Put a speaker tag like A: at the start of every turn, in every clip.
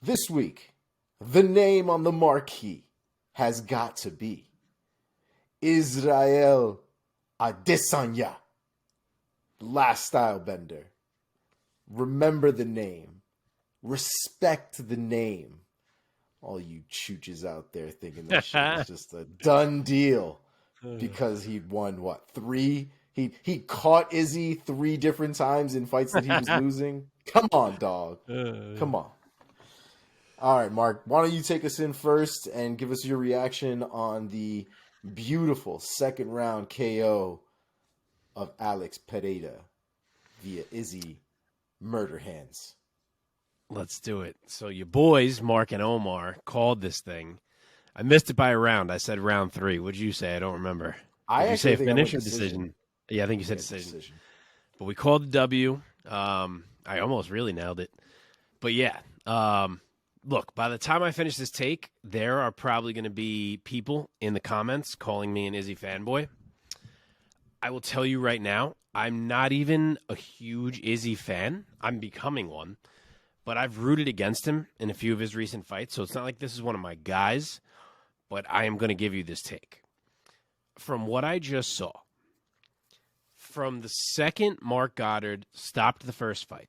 A: This week, the name on the marquee has got to be Israel Adesanya, last style bender. Remember the name. Respect the name. All you chooches out there thinking that shit was just a done deal because he'd won, what, 3? He caught Izzy 3 different times in fights that he was losing. Come on, dog. Come on. All right, Mark, why don't you take us in first and give us your reaction on the beautiful second round KO of Alex Pereira via Izzy murder hands.
B: Let's do it. So your boys, Mark and Omar, called this thing. I missed it by a round. I said round 3. What did you say? I don't remember. Did you say finish or decision? Yeah, I think you said decision. But we called the W. I almost really nailed it. But yeah, look, by the time I finish this take, there are probably going to be people in the comments calling me an Izzy fanboy. I will tell you right now, I'm not even a huge Izzy fan. I'm becoming one. But I've rooted against him in a few of his recent fights, so it's not like this is one of my guys, but I am going to give you this take. From what I just saw, from the second Mark Goddard stopped the first fight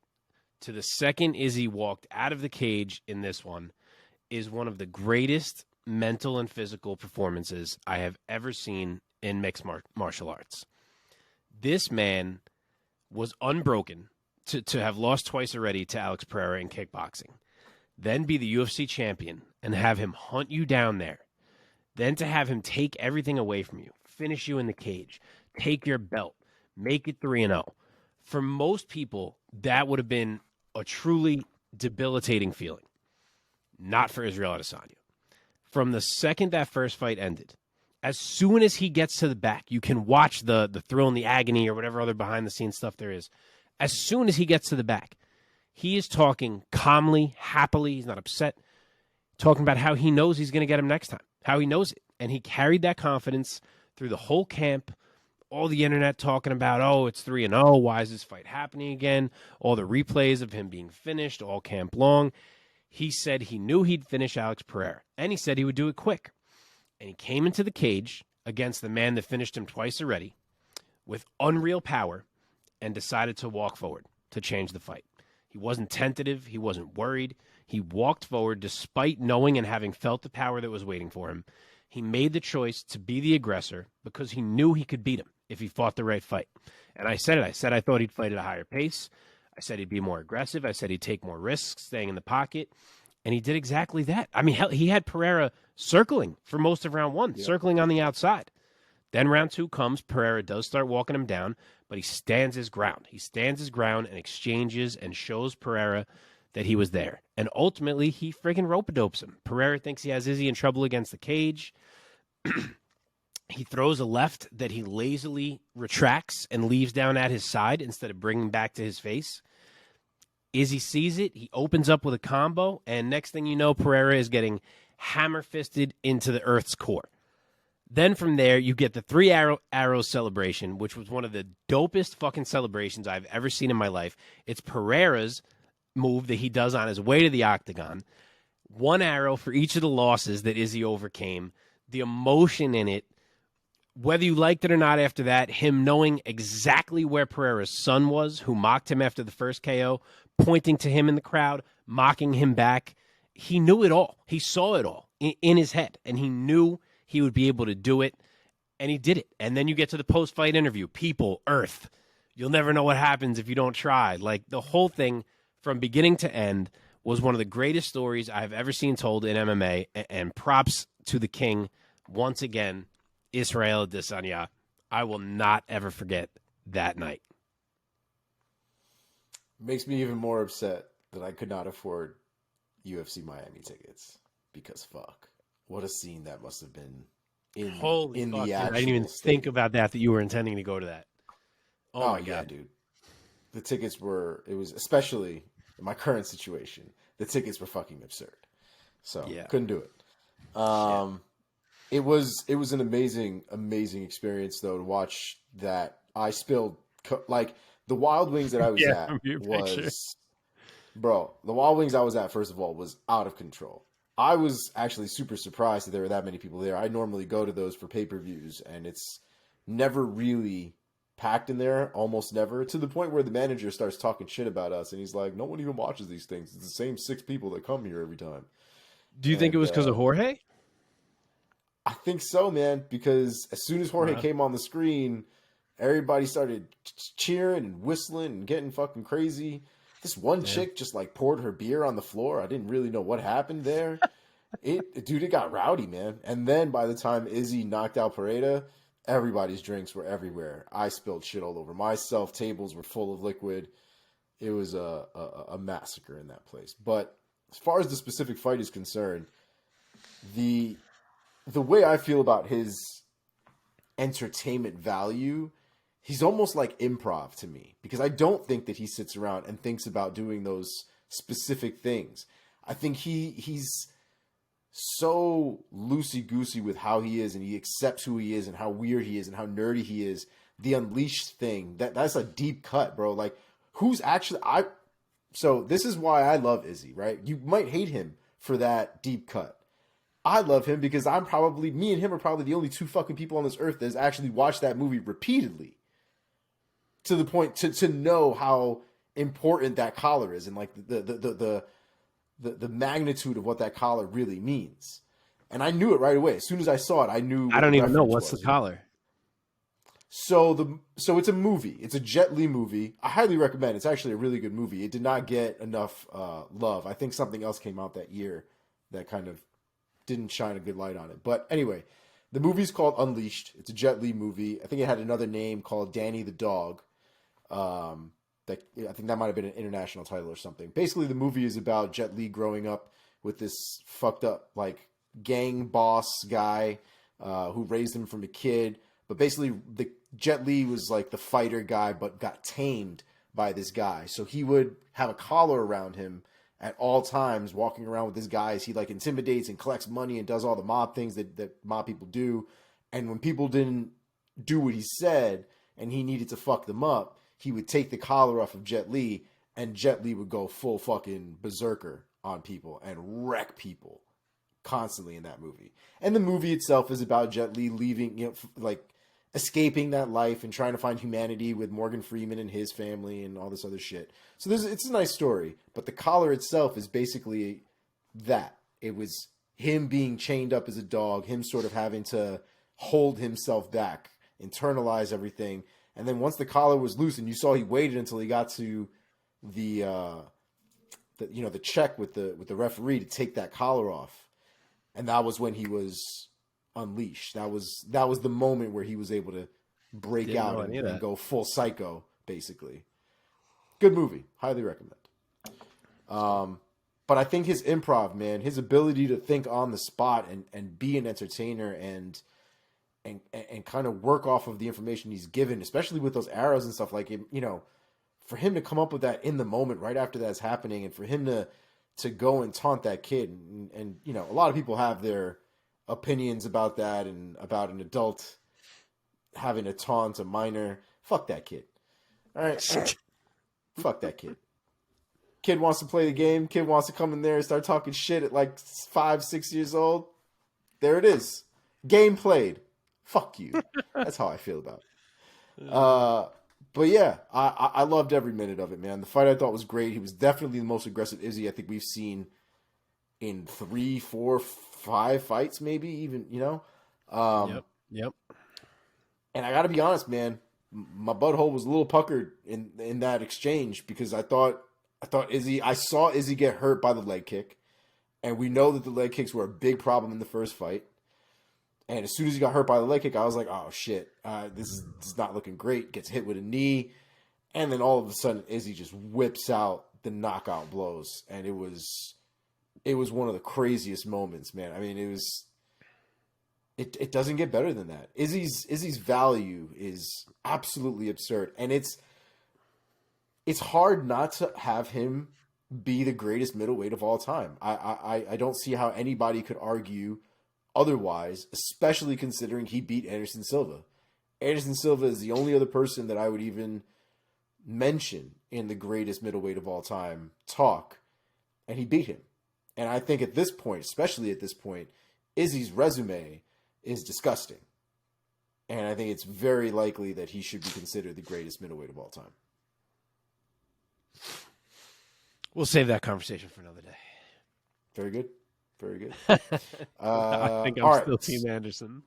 B: to the second Izzy walked out of the cage in this one is one of the greatest mental and physical performances I have ever seen in mixed martial arts. This man was unbroken. To have lost twice already to Alex Pereira in kickboxing, then be the UFC champion and have him hunt you down there, then to have him take everything away from you, finish you in the cage, take your belt, make it 3-0. For most people, that would have been a truly debilitating feeling. Not for Israel Adesanya. From the second that first fight ended, as soon as he gets to the back, you can watch the thrill and the agony or whatever other behind-the-scenes stuff there is. As soon as he gets to the back, he is talking calmly, happily. He's not upset. Talking about how he knows he's going to get him next time, how he knows it. And he carried that confidence through the whole camp, all the internet talking about, oh, it's 3-0. Why is this fight happening again? All the replays of him being finished all camp long. He said he knew he'd finish Alex Pereira, and he said he would do it quick. And he came into the cage against the man that finished him twice already with unreal power, and decided to walk forward to change the fight. He wasn't tentative. He wasn't worried. He walked forward despite knowing and having felt the power that was waiting for him. He made the choice to be the aggressor because he knew he could beat him if he fought the right fight. And I said it. I said I thought he'd fight at a higher pace. I said he'd be more aggressive. I said he'd take more risks, staying in the pocket. And he did exactly that. I mean, hell, he had Pereira circling for most of round 1, circling on the outside. Then round 2 comes. Pereira does start walking him down, but he stands his ground. He stands his ground and exchanges and shows Pereira that he was there. And ultimately, he friggin' rope-a-dopes him. Pereira thinks he has Izzy in trouble against the cage. He throws a left that he lazily retracts and leaves down at his side instead of bringing back to his face. Izzy sees it. He opens up with a combo, and next thing you know, Pereira is getting hammer-fisted into the earth's core. Then from there, you get the 3 arrows celebration, which was one of the dopest fucking celebrations I've ever seen in my life. It's Pereira's move that he does on his way to the octagon. 1 arrow for each of the losses that Izzy overcame. The emotion in it, whether you liked it or not after that, him knowing exactly where Pereira's son was, who mocked him after the first KO, pointing to him in the crowd, mocking him back. He knew it all. He saw it all in his head, and he knew he would be able to do it, and he did it. And then you get to the post-fight interview. People, Earth, you'll never know what happens if you don't try. Like, the whole thing from beginning to end was one of the greatest stories I've ever seen told in MMA, and props to the king once again, Israel Adesanya. I will not ever forget that night.
A: Makes me even more upset that I could not afford UFC Miami tickets because fuck. What a scene that must have been in the actual
B: I didn't even think about that you were intending to go to that.
A: Oh my God. Yeah, dude. The tickets were, it was, especially in my current situation, the tickets were fucking absurd. So, couldn't do it. It was an amazing experience, though, to watch that. I spilled, like, the Wild Wings that I was at was Bro, the Wild Wings I was at, first of all, was out of control. I was actually super surprised that there were that many people there. I normally go to those for pay-per-views, and it's never really packed in there, almost never, to the point where the manager starts talking shit about us, and he's like, no one even watches these things. It's the same 6 people that come here every time.
B: Do you think it was because of Jorge?
A: I think so, man, because as soon as Jorge came on the screen, everybody started cheering and whistling and getting fucking crazy. This one chick just like poured her beer on the floor. I didn't really know what happened there. It got rowdy, man. And then by the time Izzy knocked out Pereira, everybody's drinks were everywhere. I spilled shit all over myself. Tables were full of liquid. It was a massacre in that place. But as far as the specific fight is concerned, the way I feel about his entertainment value, he's almost like improv to me, because I don't think that he sits around and thinks about doing those specific things. I think he's so loosey-goosey with how he is, and he accepts who he is and how weird he is and how nerdy he is. The Unleashed thing, that's a deep cut, bro. Like, who's actually... So this is why I love Izzy, right? You might hate him for that deep cut. I love him because me and him are probably the only 2 fucking people on this earth that has actually watched that movie repeatedly, to the point to know how important that collar is, and like the magnitude of what that collar really means. And I knew it right away. As soon as I saw it, I knew.
B: I don't even know what's the collar.
A: So it's a movie. It's a Jet Li movie. I highly recommend. It's actually a really good movie. It did not get enough love. I think something else came out that year that kind of didn't shine a good light on it. But anyway, the movie's called Unleashed. It's a Jet Li movie. I think it had another name called Danny the Dog. I think that might have been an international title or something. Basically, the movie is about Jet Li growing up with this fucked up like gang boss guy who raised him from a kid. But basically, the Jet Li was like the fighter guy, but got tamed by this guy. So he would have a collar around him at all times, walking around with this guy as he like intimidates and collects money and does all the mob things that mob people do. And when people didn't do what he said and he needed to fuck them up, he would take the collar off of Jet Li, and Jet Li would go full fucking berserker on people and wreck people constantly in that movie. And the movie itself is about Jet Li leaving, like escaping that life and trying to find humanity with Morgan Freeman and his family and all this other shit. So it's a nice story, but the collar itself is basically that. It was him being chained up as a dog, him sort of having to hold himself back, internalize everything. And then once the collar was loose, and you saw he waited until he got to the check with the referee to take that collar off. And that was when he was unleashed. That was the moment where he was able to break out and go full psycho, basically. Good movie. Highly recommend. But I think his improv, man, his ability to think on the spot and be an entertainer and kind of work off of the information he's given, especially with those arrows and stuff, like, for him to come up with that in the moment right after that's happening, and for him to go and taunt that kid. And a lot of people have their opinions about that and about an adult having to taunt a minor. Fuck that kid. All right. Fuck that kid. Kid wants to play the game. Kid wants to come in there and start talking shit at like 5-6 years old. There it is. Game played. Fuck you. That's how I feel about it. But yeah, I loved every minute of it, man. The fight I thought was great. He was definitely the most aggressive Izzy I think we've seen in 3, 4, 5 fights, maybe even,
B: Yep.
A: And I got to be honest, man, my butthole was a little puckered in that exchange, because I saw Izzy get hurt by the leg kick, and we know that the leg kicks were a big problem in the first fight. And as soon as he got hurt by the leg kick, I was like, oh shit, this is not looking great. Gets hit with a knee, and then all of a sudden Izzy just whips out the knockout blows, and it was one of the craziest moments, man. I mean, it doesn't get better than that. Izzy's value is absolutely absurd, and it's hard not to have him be the greatest middleweight of all time. I don't see how anybody could argue otherwise, especially considering he beat Anderson Silva. Anderson Silva is the only other person that I would even mention in the greatest middleweight of all time talk, and he beat him. And I think at this point, especially at this point, Izzy's resume is disgusting. And I think it's very likely that he should be considered the greatest middleweight of all time.
B: We'll save that conversation for another day.
A: Very good. Very good.
B: I think I'm still Team Anderson.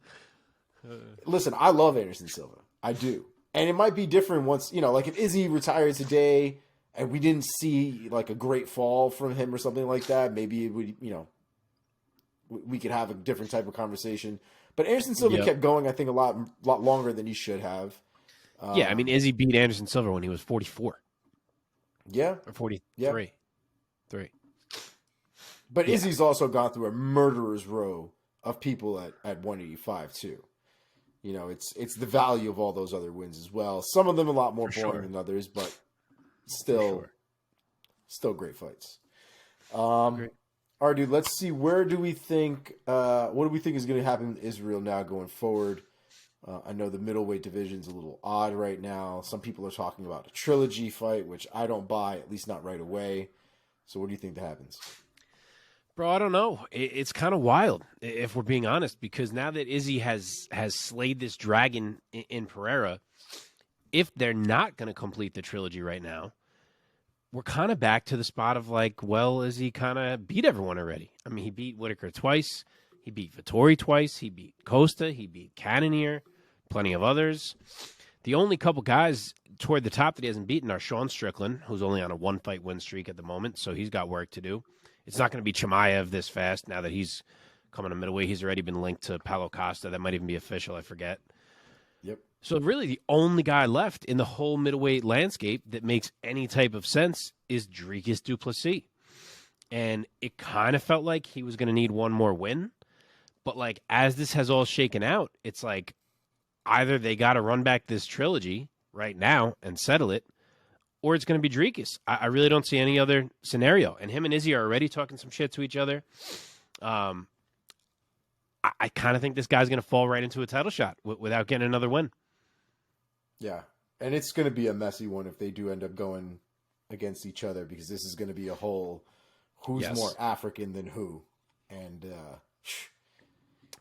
A: Listen, I love Anderson Silva. I do. And it might be different once, like if Izzy retired today and we didn't see like a great fall from him or something like that, maybe it would, we could have a different type of conversation. But Anderson Silva kept going, I think, a lot longer than he should have.
B: Yeah, I mean, Izzy beat Anderson Silva when he was 44.
A: Yeah.
B: Or 43.
A: Yeah.
B: 3.
A: But Izzy's also gone through a murderer's row of people at 185 too. It's the value of all those other wins as well. Some of them a lot more boring than others, but still great fights. Great. All right, dude, let's see. What do we think is going to happen in Israel now going forward? I know the middleweight division's a little odd right now. Some people are talking about a trilogy fight, which I don't buy, at least not right away. So what do you think that happens?
B: Bro, I don't know. It's kind of wild, if we're being honest, because now that Izzy has slayed this dragon in Pereira, if they're not going to complete the trilogy right now, we're kind of back to the spot of like, well, Izzy kind of beat everyone already. I mean, he beat Whitaker twice. He beat Vettori twice. He beat Costa. He beat Cannonier. Plenty of others. The only couple guys toward the top that he hasn't beaten are Sean Strickland, who's only on a one-fight win streak at the moment, so he's got work to do. It's not going to be Chimaev this fast now that he's coming to middleweight. He's already been linked to Paulo Costa. That might even be official. I forget.
A: Yep.
B: So really the only guy left in the whole middleweight landscape that makes any type of sense is Dricus du Plessis. And it kind of felt like he was going to need one more win. But like as this has all shaken out, it's like either they got to run back this trilogy right now and settle it, or it's going to be Dricus. I really don't see any other scenario. And him and Izzy are already talking some shit to each other. I kind of think this guy's going to fall right into a title shot without getting another win.
A: Yeah, and it's going to be a messy one if they do end up going against each other, because this is going to be a whole who's more African than who. And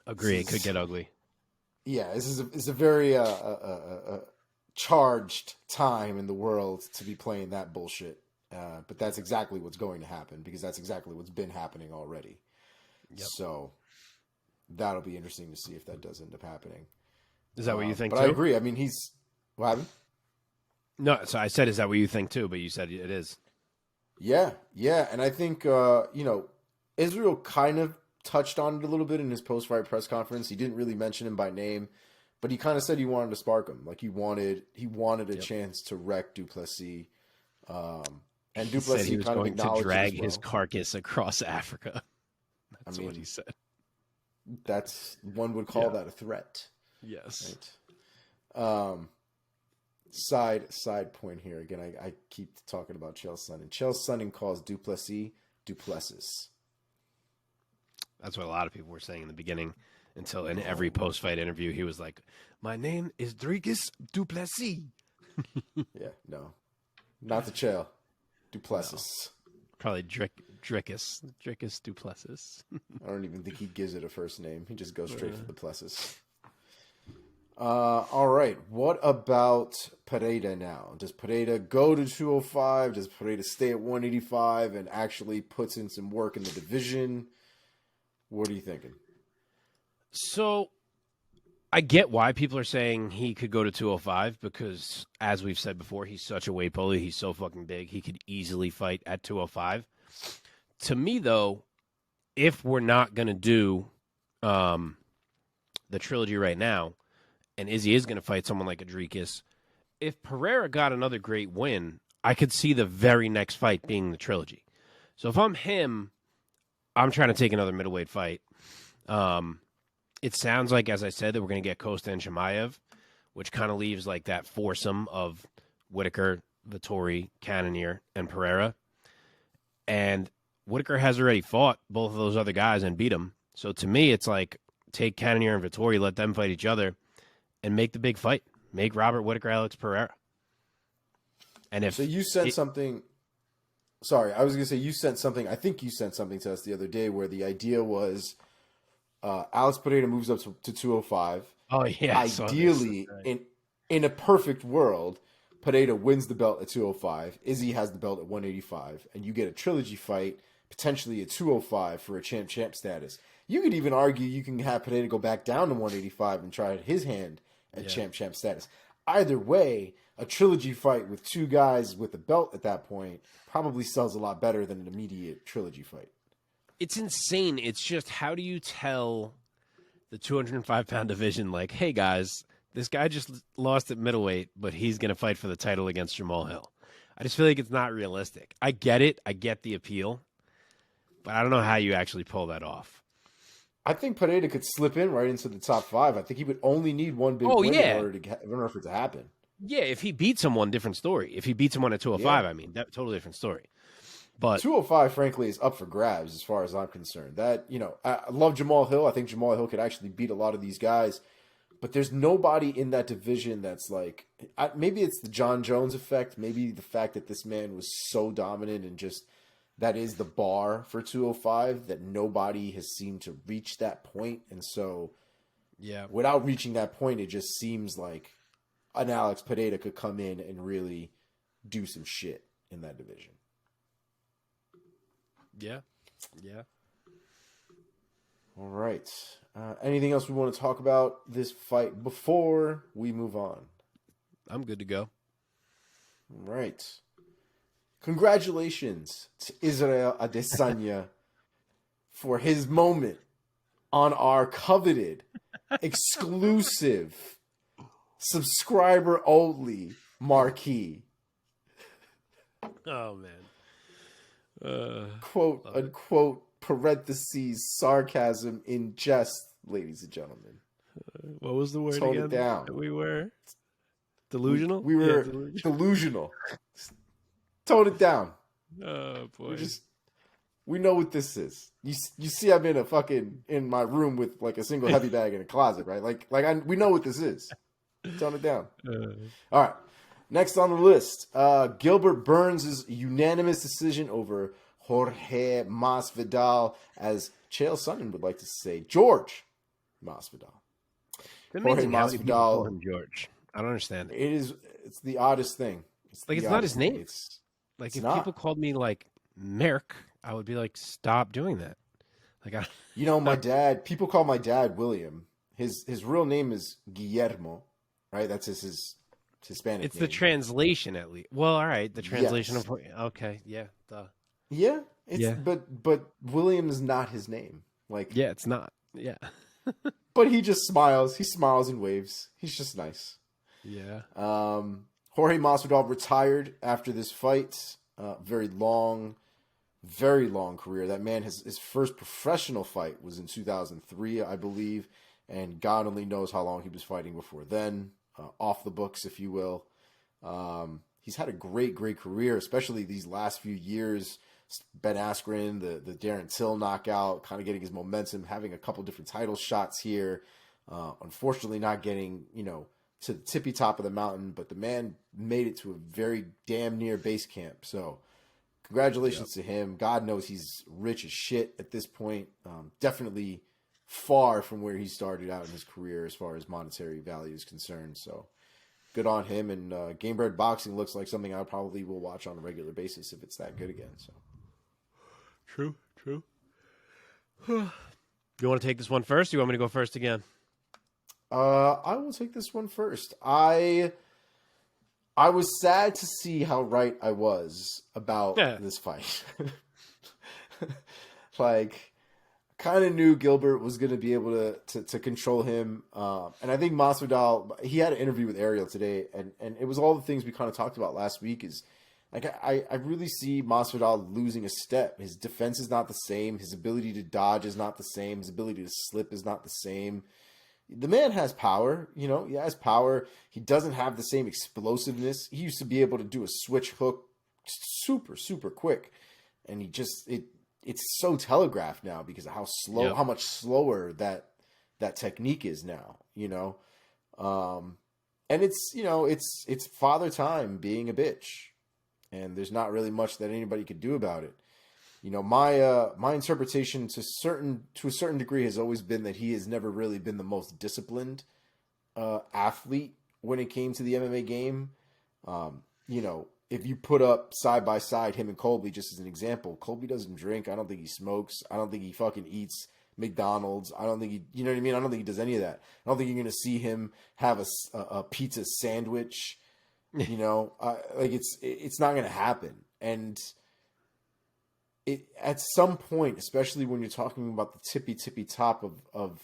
B: agree, it could get ugly.
A: Yeah, this is a very charged time in the world to be playing that bullshit. But that's exactly what's going to happen, because that's exactly what's been happening already. Yep. So that'll be interesting to see if that does end up happening.
B: Is that what you think
A: but
B: too?
A: I agree. I mean, what happened?
B: No, so I said, is that what you think too? But you said it is.
A: Yeah. And I think, Israel kind of touched on it a little bit in his post-fight press conference. He didn't really mention him by name, but he kind of said he wanted to spark him. Like he wanted a chance to wreck du Plessis. And du Plessis
B: said he was
A: kind
B: going
A: of
B: to drag his carcass across Africa. That's what he said.
A: That's, one would call that a threat.
B: Yes.
A: Right. Side point here. Again, I keep talking about Chael Sonnen. Chael Sonnen calls du Plessis Duplessis.
B: That's what a lot of people were saying in the beginning, until in every post-fight interview he was like, "My name is Dricus du Plessis."
A: Yeah, no, not the Chael. Duplessis.
B: No. Probably Dricus du Plessis.
A: I don't even think he gives it a first name. He just goes straight for the Plessis. All right. What about Pereira now? Does Pereira go to 205? Does Pereira stay at 185 and actually puts in some work in the division? What are you thinking?
B: So I get why people are saying he could go to 205 because, as we've said before, he's such a weight bully. He's so fucking big. He could easily fight at 205. To me, though, if we're not going to do the trilogy right now, and Izzy is going to fight someone like Adricus, if Pereira got another great win, I could see the very next fight being the trilogy. So if I'm him, I'm trying to take another middleweight fight. It sounds like, as I said, that we're going to get Costa and Chimaev, which kind of leaves like that foursome of Whitaker, Vettori, Cannonier, and Pereira. And Whitaker has already fought both of those other guys and beat them. So to me, it's like take Cannonier and Vettori, let them fight each other, and make the big fight. Make Robert Whitaker, Alex Pereira. And if
A: so you sent something. Sorry, I was going to say you sent something. I think you sent something to us the other day where the idea was Alex Pereira moves up to 205.
B: Oh yeah,
A: Ideally, in a perfect world, Pereira wins the belt at 205. Izzy has the belt at 185, and you get a trilogy fight, potentially at 205 for a champ status. You could even argue you can have Pereira go back down to 185 and try his hand at champ status. Either way, a trilogy fight with two guys with a belt at that point probably sells a lot better than an immediate trilogy fight.
B: It's insane. It's just, how do you tell the 205-pound division, like, hey, guys, this guy just lost at middleweight, but he's going to fight for the title against Jamal Hill? I just feel like it's not realistic. I get it. I get the appeal. But I don't know how you actually pull that off.
A: I think Pereira could slip in right into the top 5. I think he would only need one big win in order for it to happen.
B: Yeah, if he beats someone, different story. If he beats someone at 205, I mean, that's totally different story. But
A: 205, frankly, is up for grabs as far as I'm concerned. That, I love Jamal Hill. I think Jamal Hill could actually beat a lot of these guys. But there's nobody in that division that's like, maybe it's the John Jones effect. Maybe the fact that this man was so dominant and just, that is the bar for 205, that nobody has seemed to reach that point. And so, without reaching that point, it just seems like an Alex Pereira could come in and really do some shit in that division.
B: Yeah.
A: All right. Anything else we want to talk about this fight before we move on?
B: I'm good to go.
A: All right. Congratulations to Israel Adesanya for his moment on our coveted, exclusive, subscriber-only marquee.
B: Oh, man.
A: Quote, unquote, parentheses, sarcasm in jest, ladies and gentlemen.
B: What was the word
A: Tone
B: again?
A: It down.
B: We were delusional?
A: We were delusional. Tone it down.
B: Oh, boy.
A: We know what this is. You see I'm in my room with like a single heavy bag in a closet, right? We know what this is. Tone it down. All right. Next on the list, Gilbert Burns' unanimous decision over Jorge Masvidal, as Chael Sonnen would like to say, George Masvidal.
B: It's amazing how many people call him George. I don't understand it.
A: It's the oddest thing.
B: It's not his name. If people called me like Merck, I would be like, stop doing that.
A: My dad, people call my dad William. His real name is Guillermo, right? That's his Hispanic
B: It's
A: name.
B: the translation, at least. Well, all right, the translation of okay, yeah, duh.
A: Yeah, but William is not his name.
B: It's not. Yeah.
A: But he just smiles. He smiles and waves. He's just nice.
B: Yeah.
A: Jorge Masvidal retired after this fight. Very long career. That man, his first professional fight was in 2003, I believe, and God only knows how long he was fighting before then. Off the books, if you will. He's had a great career, especially these last few years. Ben Askren, the Darren Till knockout, kind of getting his momentum, having a couple different title shots here. Unfortunately, not getting, to the tippy top of the mountain, but the man made it to a very damn near base camp. So congratulations to him. God knows he's rich as shit at this point. Definitely far from where he started out in his career as far as monetary value is concerned. So good on him. And Game Bred Boxing looks like something I probably will watch on a regular basis if it's that good again. So
B: true. You want to take this one first? Or you want me to go first again?
A: I will take this one first. I was sad to see how right I was about this fight. Kind of knew Gilbert was going to be able to control him. And I think Masvidal, he had an interview with Ariel today, and it was all the things we kind of talked about last week. Is I really see Masvidal losing a step. His defense is not the same. His ability to dodge is not the same. His ability to slip is not the same. The man has power, he has power. He doesn't have the same explosiveness. He used to be able to do a switch hook super, super quick. And it's so telegraphed now because of how much slower that technique is now, and it's father time being a bitch. and there's not really much that anybody could do about it. You know, my interpretation to a certain degree has always been that he has never really been the most disciplined athlete when it came to the MMA game. You know, if you put up side by side him and Colby, just as an example, Colby doesn't drink. I don't think he smokes. I don't think he fucking eats McDonald's. I don't think he, you know what I mean? I don't think he does any of that. I don't think you're going to see him have a pizza sandwich. You know, like it's not going to happen. And it at some point, especially when you're talking about the tippy top of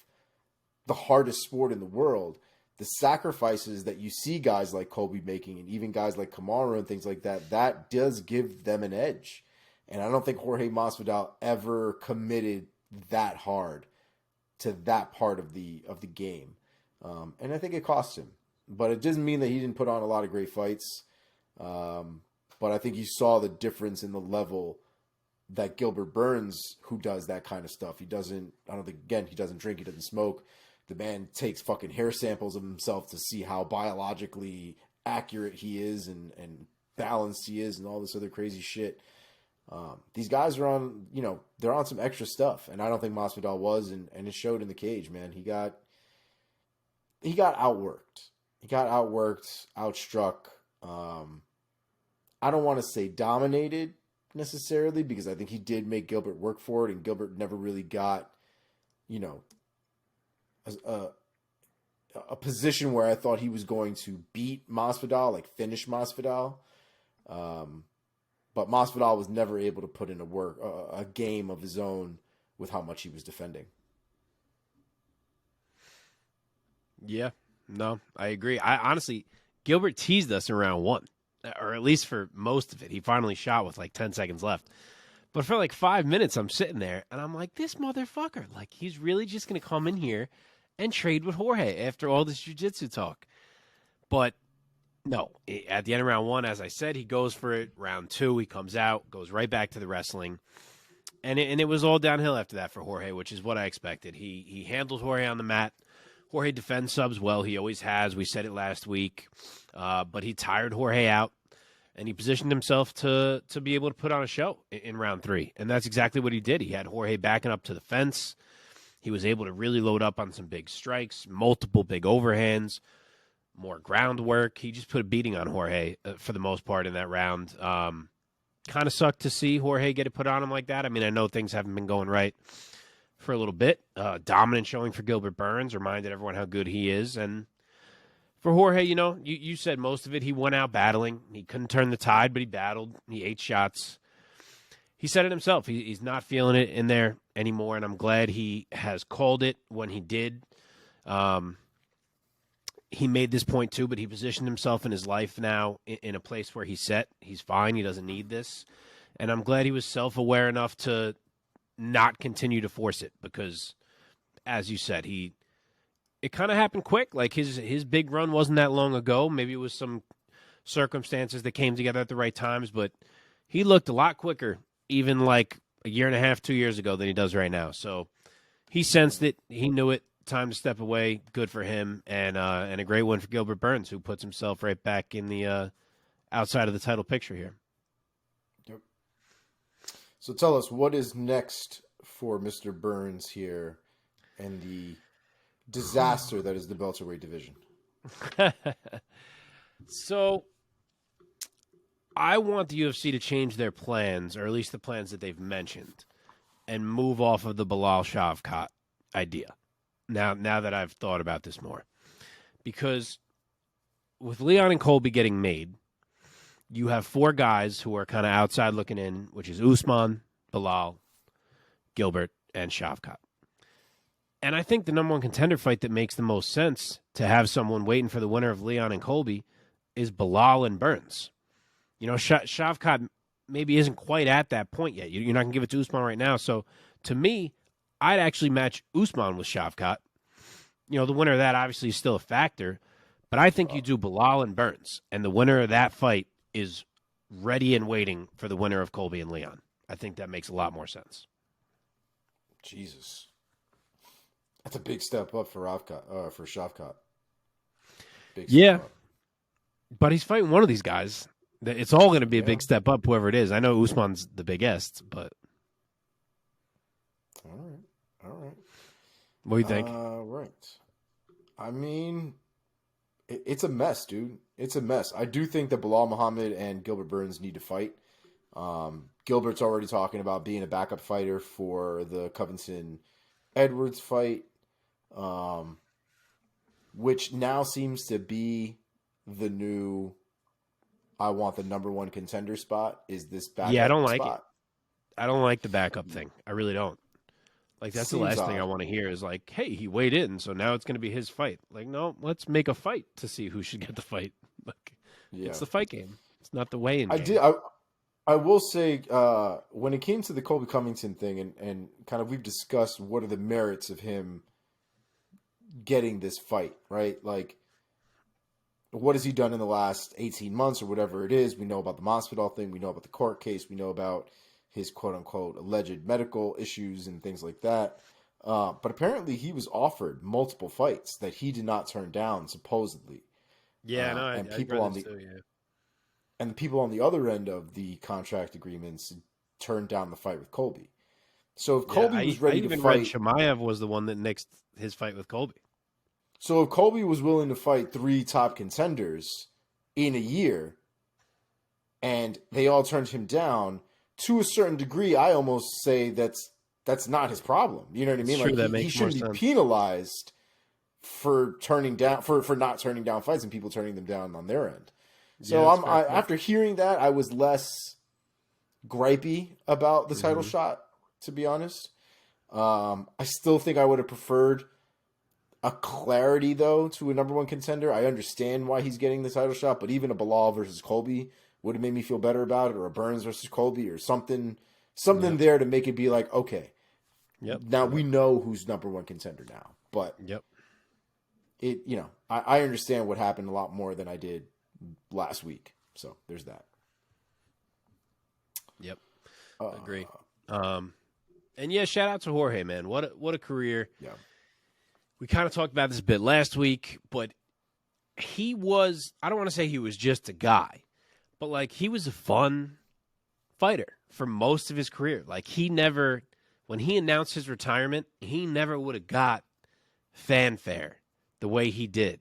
A: the hardest sport in the world, the sacrifices that you see guys like Colby making, and even guys like Kamaru and things like that, that does give them an edge. And I don't think Jorge Masvidal ever committed that hard to that part of the game. And I think it cost him. But it doesn't mean that he didn't put on a lot of great fights. But I think you saw the difference in the level that Gilbert Burns, who does that kind of stuff. He doesn't drink, he doesn't smoke. The man takes fucking hair samples of himself to see how biologically accurate he is and balanced he is and all this other crazy shit. These guys are on, you know, they're on some extra stuff. And I don't think Masvidal was, and it showed in the cage, man. He got outworked. He got outworked, outstruck. I don't want to say dominated necessarily, because I think he did make Gilbert work for it, and Gilbert never really got, you know, a position where I thought he was going to beat Masvidal, like finish Masvidal. But Masvidal was never able to put in a game of his own with how much he was defending.
B: Yeah, no, I agree. I honestly, Gilbert teased us in round 1, or at least for most of it. He finally shot with like 10 seconds left. But for like 5 minutes, I'm sitting there and I'm like, this motherfucker, like, he's really just going to come in here and trade with Jorge after all this jiu-jitsu talk. But no, at the end of round 1, as I said, he goes for it. Round 2, he comes out, goes right back to the wrestling. And it was all downhill after that for Jorge, which is what I expected. He handled Jorge on the mat. Jorge defends subs well. He always has. We said it last week. But he tired Jorge out, and he positioned himself to be able to put on a show in round 3. And that's exactly what he did. He had Jorge backing up to the fence. He was able to really load up on some big strikes, multiple big overhands, more groundwork. He just put a beating on Jorge for the most part in that round. Kind of sucked to see Jorge get it put on him like that. I mean, I know things haven't been going right for a little bit. Dominant showing for Gilbert Burns, reminded everyone how good he is. And for Jorge, you know, you said most of it, he went out battling. He couldn't turn the tide, but he battled. He ate shots. He said it himself. He's not feeling it in there anymore, and I'm glad he has called it when he did. He made this point too, but he positioned himself in his life now in a place where he's set. He's fine. He doesn't need this. And I'm glad he was self-aware enough to not continue to force it, because, as you said, it kind of happened quick. Like his big run wasn't that long ago. Maybe it was some circumstances that came together at the right times, but he looked a lot quicker even like a year and a half, 2 years ago than he does right now. So he sensed it. He knew it. Time to step away. Good for him. And a great win for Gilbert Burns, who puts himself right back in the outside of the title picture here.
A: Yep. So tell us, what is next for Mr. Burns here and the disaster that is the welterweight division?
B: So I want the UFC to change their plans, or at least the plans that they've mentioned, and move off of the Bilal Shavkat idea. Now that I've thought about this more. Because with Leon and Colby getting made, you have 4 guys who are kind of outside looking in, which is Usman, Bilal, Gilbert, and Shavkat. And I think the number one contender fight that makes the most sense to have someone waiting for the winner of Leon and Colby is Bilal and Burns. You know, Shavkat maybe isn't quite at that point yet. You're not going to give it to Usman right now. So, to me, I'd actually match Usman with Shavkat. You know, the winner of that obviously is still a factor, but I think you do Bilal and Burns, and the winner of that fight is ready and waiting for the winner of Colby and Leon. I think that makes a lot more sense.
A: Jesus. That's a big step up for Shavkat. Big step up.
B: But he's fighting one of these guys It's all going to be a big step up, whoever it is. I know Usman's the biggest, but
A: all right.
B: What do you think?
A: Right. I mean, it's a mess, dude. It's a mess. I do think that Bilal Muhammad and Gilbert Burns need to fight. Gilbert's already talking about being a backup fighter for the Covington Edwards fight, which now seems to be the new. I want the number one contender spot. Is this backup?
B: Yeah, I don't like
A: spot.
B: it. I don't like the backup thing. I really don't. Like, that's the last thing I want to hear is like, hey, he weighed in, so now it's going to be his fight. Like, no, let's make a fight to see who should get the fight. Like, it's the fight game. It's not the weigh-in game.
A: I will say, when it came to the Colby Covington thing, and kind of we've discussed what are the merits of him getting this fight, right? Like, what has he done in the last 18 months or whatever it is? We know about the Masvidal thing. We know about the court case. We know about his quote-unquote alleged medical issues and things like that. But apparently he was offered multiple fights that he did not turn down, supposedly.
B: Yeah, no,
A: and
B: I
A: people
B: read
A: on
B: this
A: the
B: too, yeah.
A: And the people on the other end of the contract agreements turned down the fight with Colby. So if Colby was ready to fight,
B: read Chimaev was the one that nixed his fight with Colby.
A: So if Colby was willing to fight 3 top contenders in a year, and they all turned him down, to a certain degree, I almost say that's not his problem. You know what I mean?
B: True,
A: like he shouldn't be penalized for turning down for not turning down fights and people turning them down on their end. So after hearing that, I was less gripey about the title shot, to be honest. I still think I would have preferred a clarity, though, to a number one contender. I understand why he's getting the title shot, but even a Bilal versus Colby would have made me feel better about it, or a Burns versus Colby, or something there to make it be like, okay, now we know who's number one contender now. But it, I understand what happened a lot more than I did last week. So there's that.
B: Yep, agree. And yeah, shout out to Jorge, man. What a career.
A: Yeah.
B: We kind of talked about this a bit last week, but he was, I don't want to say he was just a guy, but like he was a fun fighter for most of his career. Like when he announced his retirement, he never would have got fanfare the way he did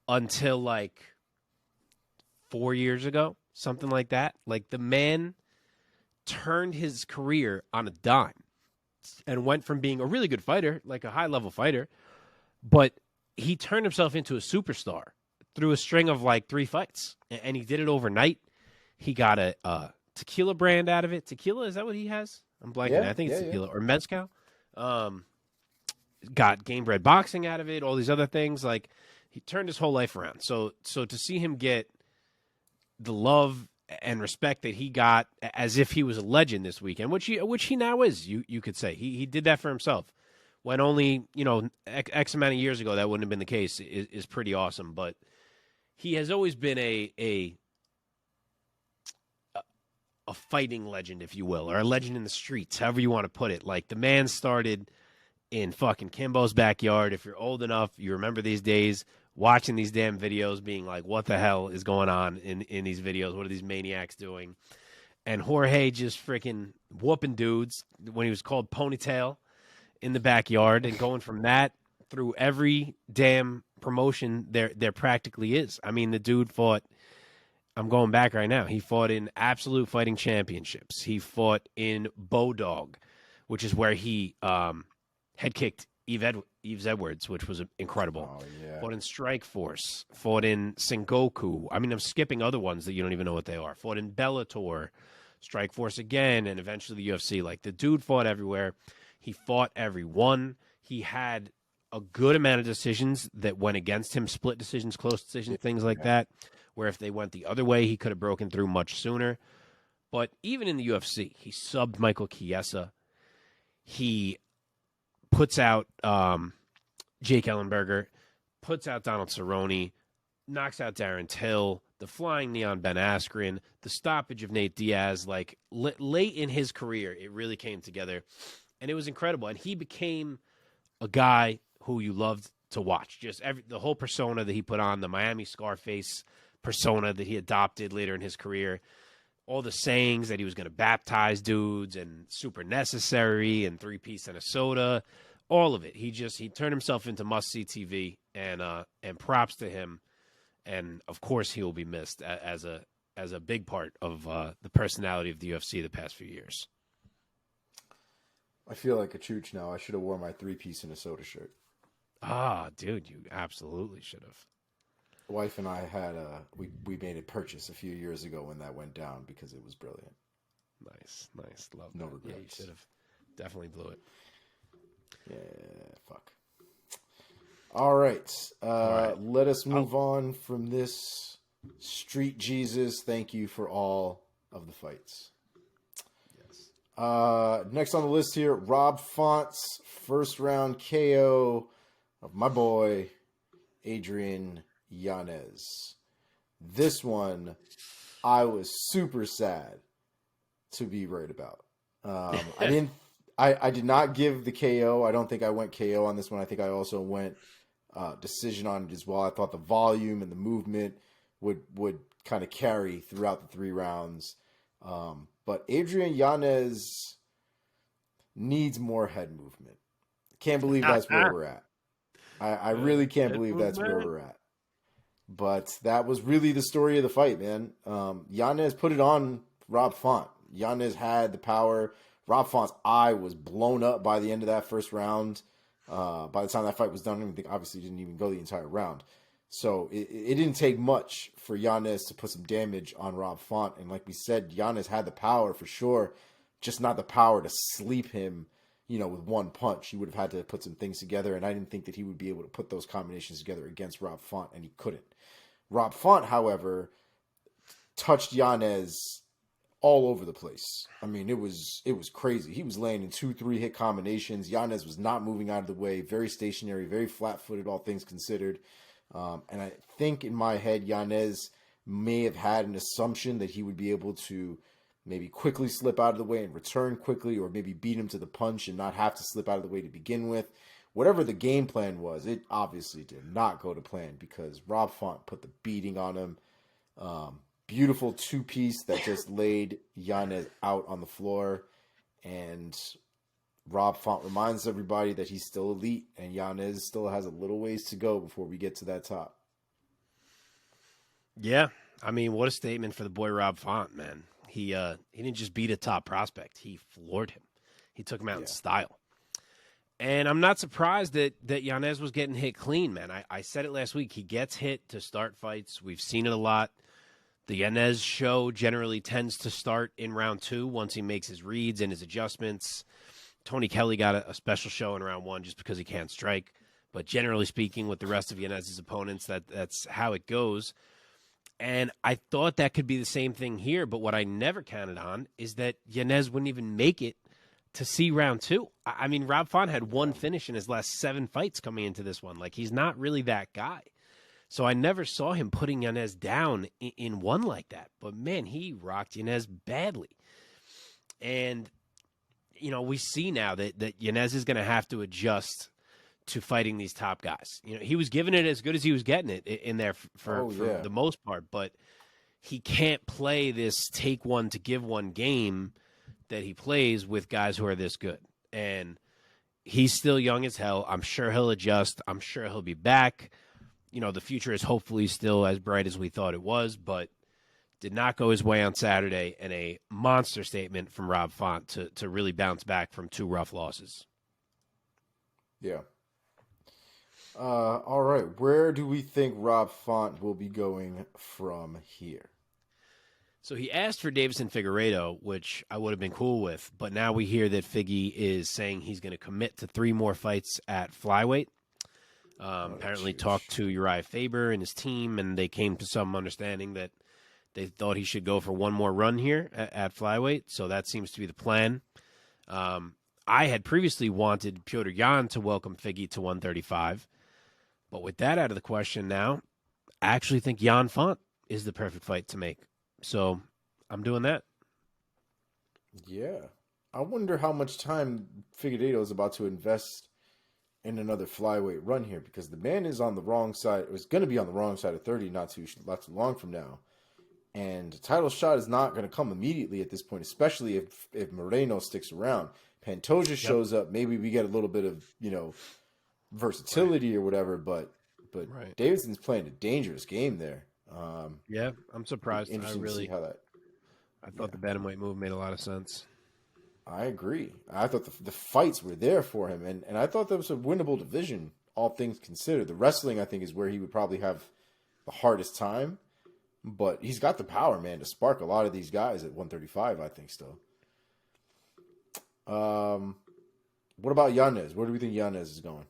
B: until like 4 years ago, something like that. Like the man turned his career on a dime and went from being a really good fighter, like a high-level fighter, but he turned himself into a superstar through a string of like 3 fights, and he did it overnight. He got a tequila brand out of it. Tequila, is that what he has? I'm blanking. I think it's tequila or mezcal. Got game bred boxing out of it. All these other things. Like he turned his whole life around. So to see him get the love and respect that he got as if he was a legend this weekend, which he now is, you could say. He did that for himself. When only, X amount of years ago that wouldn't have been the case is pretty awesome. But he has always been a fighting legend, if you will, or a legend in the streets, however you want to put it. Like the man started in fucking Kimbo's backyard. If you're old enough, you remember these days watching these damn videos being like, what the hell is going on in these videos? What are these maniacs doing? And Jorge just freaking whooping dudes when he was called Ponytail in the backyard, and going from that through every damn promotion there practically is. I mean, the dude fought, I'm going back right now, he fought in Absolute Fighting Championships. He fought in Bodog, which is where he head kicked Yves Edwards, which was incredible. Oh, yeah. Fought in Strike Force. Fought in Sengoku. I mean, I'm skipping other ones that you don't even know what they are. Fought in Bellator, Strike Force again, and eventually the UFC. Like, the dude fought everywhere. He fought everyone. He had a good amount of decisions that went against him, split decisions, close decisions, things like that, where if they went the other way, he could have broken through much sooner. But even in the UFC, he subbed Michael Chiesa. He puts out Jake Ellenberger, puts out Donald Cerrone, knocks out Darren Till, the flying knee on Ben Askren, the stoppage of Nate Diaz. Like, late in his career, it really came together. And it was incredible. And he became a guy who you loved to watch. Just the whole persona that he put on, the Miami Scarface persona that he adopted later in his career. All the sayings that he was going to baptize dudes and super necessary and 3-piece and a soda, all of it. He turned himself into must-see TV, and props to him. And of course, he will be missed as a big part of the personality of the UFC the past few years.
A: I feel like a chooch now. I should have worn my 3-piece and a soda shirt.
B: Ah, dude, you absolutely should have.
A: Wife and I had we made a purchase a few years ago when that went down because it was brilliant.
B: Nice, love.
A: No
B: that.
A: regrets.
B: Yeah, you should have. Definitely blew it.
A: Yeah, fuck. All right. Let us move on from this. Street Jesus, thank you for all of the fights. Yes. Next on the list here, Rob Font's first round KO of my boy Adrian Yanez. This one, I was super sad to be right about. I did not give the KO. I don't think I went KO on this one. I think I also went decision on it as well. I thought the volume and the movement would kind of carry throughout the 3 rounds. But Adrian Yanez needs more head movement. Can't believe that's where we're at. I really can't believe that's where we're at. But that was really the story of the fight, man. Yanez put it on Rob Font. Yanez had the power. Rob Font's eye was blown up by the end of that first round. By the time that fight was done, I think obviously didn't even go the entire round. So it didn't take much for Yanez to put some damage on Rob Font. And like we said, Yanez had the power for sure, just not the power to sleep him, with one punch. He would have had to put some things together, and I didn't think that he would be able to put those combinations together against Rob Font, and he couldn't. Rob Font, however, touched Yanez all over the place. I mean, it was crazy. He was laying in 2-3 hit combinations. Yanez was not moving out of the way, very stationary, very flat-footed, all things considered. And I think in my head, Yanez may have had an assumption that he would be able to maybe quickly slip out of the way and return quickly, or maybe beat him to the punch and not have to slip out of the way to begin with. Whatever the game plan was, it obviously did not go to plan because Rob Font put the beating on him. Beautiful 2-piece that just laid Yanez out on the floor. And Rob Font reminds everybody that he's still elite, and Yanez still has a little ways to go before we get to that top.
B: Yeah, I mean, what a statement for the boy Rob Font, man. He didn't just beat a top prospect; he floored him. He took him out in style. And I'm not surprised that Yanez was getting hit clean, man. I said it last week. He gets hit to start fights. We've seen it a lot. The Yanez show generally tends to start in round 2 once he makes his reads and his adjustments. Tony Kelly got a special show in round 1 just because he can't strike. But generally speaking, with the rest of Yanez's opponents, that's how it goes. And I thought that could be the same thing here. But what I never counted on is that Yanez wouldn't even make it to see round 2. I mean, Rob Font had one finish in his last 7 fights coming into this one. Like, he's not really that guy. So I never saw him putting Yanez down in one like that. But, man, he rocked Yanez badly. And, we see now that Yanez is going to have to adjust to fighting these top guys. He was giving it as good as he was getting it in there for the most part. But he can't play this take one to give one game that he plays with guys who are this good. And he's still young as hell. I'm sure he'll adjust. I'm sure he'll be back. The future is hopefully still as bright as we thought it was, but did not go his way on Saturday, and a monster statement from Rob Font to really bounce back from 2 rough losses.
A: Yeah. All right. Where do we think Rob Font will be going from here?
B: So he asked for Davison Figueiredo, which I would have been cool with, but now we hear that Figgy is saying he's going to commit to 3 more fights at flyweight. Apparently talked to Uriah Faber and his team, and they came to some understanding that they thought he should go for 1 more run here at flyweight, so that seems to be the plan. I had previously wanted Petr Yan to welcome Figgy to 135, but with that out of the question now, I actually think Yan Font is the perfect fight to make. So I'm doing that.
A: Yeah. I wonder how much time Figueiredo is about to invest in another flyweight run here because the man is on the wrong side. It was going to be on the wrong side of 30 not too long from now. And the title shot is not going to come immediately at this point, especially if Moreno sticks around. Pantoja shows up. Maybe we get a little bit of, versatility or whatever, but Davidson's playing a dangerous game there.
B: Yeah, I'm surprised.
A: Interesting to see how that.
B: I thought the bantamweight move made a lot of sense.
A: I agree. I thought the fights were there for him, and I thought that was a winnable division, all things considered. The wrestling, I think, is where he would probably have the hardest time, but he's got the power, man, to spark a lot of these guys at 135, I think, still. What about Yanez? Where do we think Yanez is going?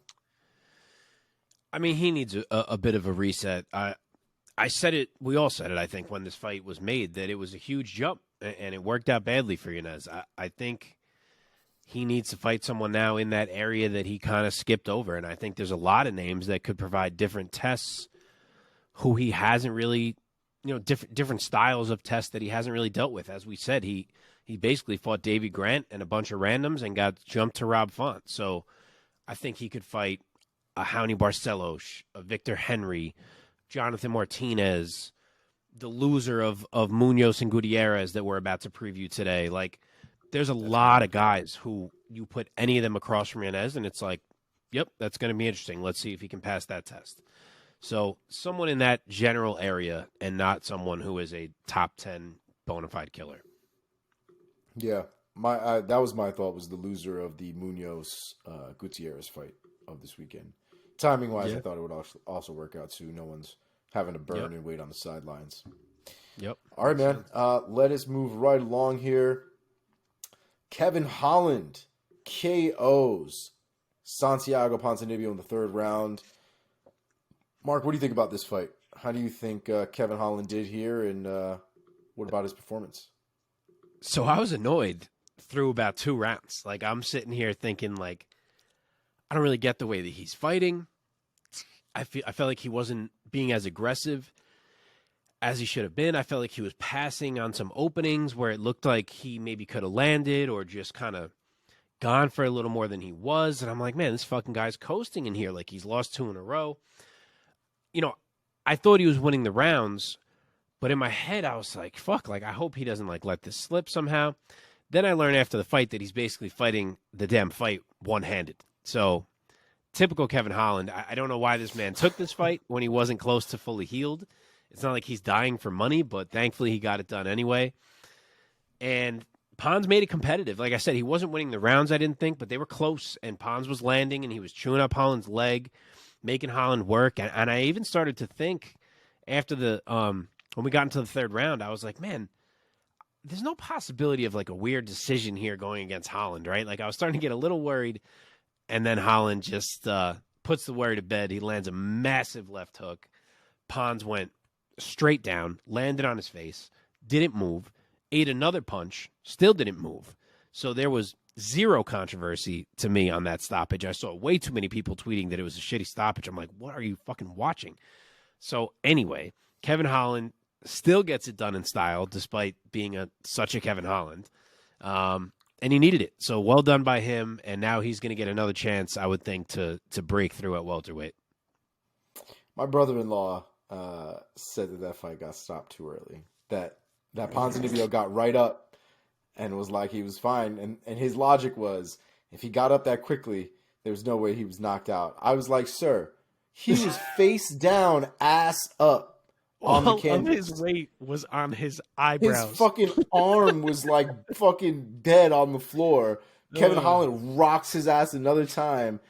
B: I mean, he needs a bit of a reset. I said it, we all said it, I think, when this fight was made, that it was a huge jump, and it worked out badly for Yanez. I think he needs to fight someone now in that area that he kind of skipped over, and I think there's a lot of names that could provide different tests who he hasn't really, different styles of tests that he hasn't really dealt with. As we said, he basically fought Davy Grant and a bunch of randoms and got jumped to Rob Font. So I think he could fight a Raoni Barcelos, a Victor Henry, Jonathan Martinez, the loser of Munoz and Gutierrez that we're about to preview today. Like, there's a lot of guys who you put any of them across from Yanez, and it's like, yep, that's going to be interesting. Let's see if he can pass that test. So someone in that general area and not someone who is a top 10 bona fide killer.
A: Yeah, that was my thought, was the loser of the Munoz Gutierrez fight of this weekend. Timing wise, I thought it would also work out too. No one's having to burn and wait on the sidelines.
B: Yep.
A: All right, man. Let us move right along here. Kevin Holland KOs Santiago Ponzinibbio in the third round. Mark, what do you think about this fight? How do you think Kevin Holland did here, and what about his performance?
B: So I was annoyed through about 2 rounds. Like, I'm sitting here thinking, like, I don't really get the way that he's fighting. I felt like he wasn't being as aggressive as he should have been. I felt like he was passing on some openings where it looked like he maybe could have landed or just kind of gone for a little more than he was. And I'm like, man, this fucking guy's coasting in here. Like, he's lost 2 in a row. I thought he was winning the rounds, but in my head, I was like, fuck, like, I hope he doesn't, like, let this slip somehow. Then I learned after the fight that he's basically fighting the damn fight one-handed. So, typical Kevin Holland. I don't know why this man took this fight when he wasn't close to fully healed. It's not like he's dying for money, but thankfully he got it done anyway. And Pons made it competitive. Like I said, he wasn't winning the rounds, I didn't think, but they were close, and Pons was landing, and he was chewing up Holland's leg, making Holland work. And I even started to think after when we got into the third round, I was like, man, there's no possibility of like a weird decision here going against Holland, right? Like, I was starting to get a little worried, and then Holland just puts the worry to bed. He lands a massive left hook. Pons went straight down, landed on his face, didn't move, ate another punch, still didn't move. So there was zero controversy to me on that stoppage. I saw way too many people tweeting that it was a shitty stoppage. I'm like, what are you fucking watching? So anyway, Kevin Holland still gets it done in style despite being such a Kevin Holland. And he needed it. So well done by him. And now he's going to get another chance, I would think, to break through at welterweight.
A: My brother-in-law said that fight got stopped too early. That Ponzinibbio got right up and was like he was fine. And his logic was, if he got up that quickly, there was no way he was knocked out. I was like, sir, he was face down, ass up on the canvas.
B: His weight was on his eyebrows.
A: His fucking arm was like fucking dead on the floor. Kevin Holland rocks his ass another time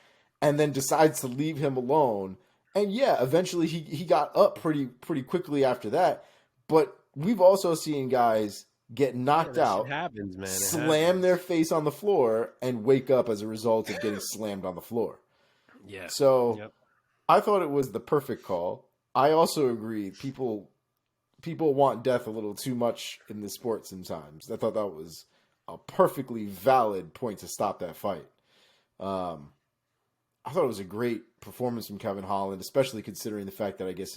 A: and then decides to leave him alone. And yeah, eventually he got up pretty quickly after that. But we've also seen guys get knocked out,
B: happens, man.
A: Slam their face on the floor, and wake up as a result of getting slammed on the floor.
B: Yeah.
A: So I thought it was the perfect call. I also agree. People want death a little too much in the sport sometimes. I thought that was a perfectly valid point to stop that fight. I thought it was a great performance from Kevin Holland, especially considering the fact that I guess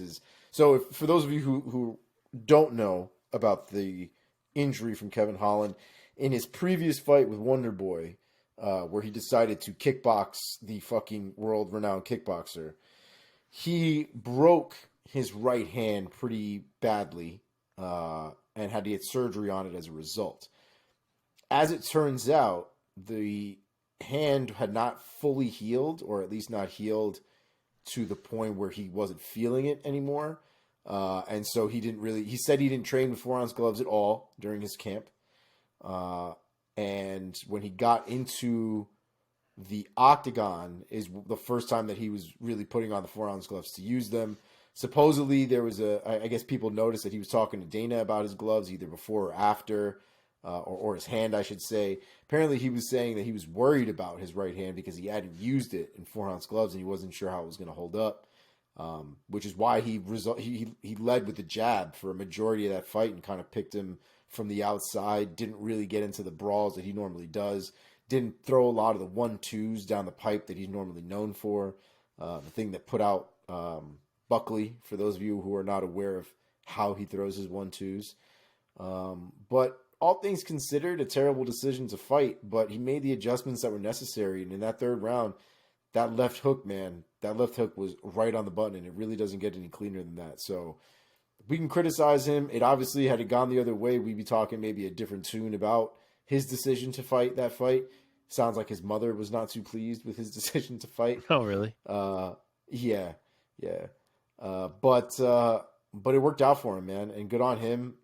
A: for those of you who don't know about the injury from Kevin Holland, in his previous fight with Wonder Boy, where he decided to kickbox the fucking world-renowned kickboxer. He broke his right hand pretty badly and had to get surgery on it as a result. As it turns out, the hand had not fully healed, or at least not healed to the point where he wasn't feeling it anymore. And so he said he didn't train with 4-ounce gloves at all during his camp. And when he got into the octagon is the first time that he was really putting on the 4-ounce gloves to use them. Supposedly there was I guess people noticed that he was talking to Dana about his gloves either before or after, or his hand, I should say. Apparently he was saying that he was worried about his right hand because he hadn't used it in 4-ounce gloves and he wasn't sure how it was going to hold up. Which is why he led with the jab for a majority of that fight and kind of picked him from the outside. Didn't really get into the brawls that he normally does. Didn't throw a lot of the 1-2s down the pipe that he's normally known for. The thing that put out Buckley, for those of you who are not aware of how he throws his 1-2s. But all things considered, a terrible decision to fight, but he made the adjustments that were necessary. And in that third round, that left hook, man, that left hook was right on the button, and it really doesn't get any cleaner than that. So we can criticize him. It obviously, had it gone the other way, we'd be talking maybe a different tune about his decision to fight that fight. Sounds like his mother was not too pleased with his decision to fight.
B: Oh, really?
A: Yeah. But it worked out for him, man, and good on him.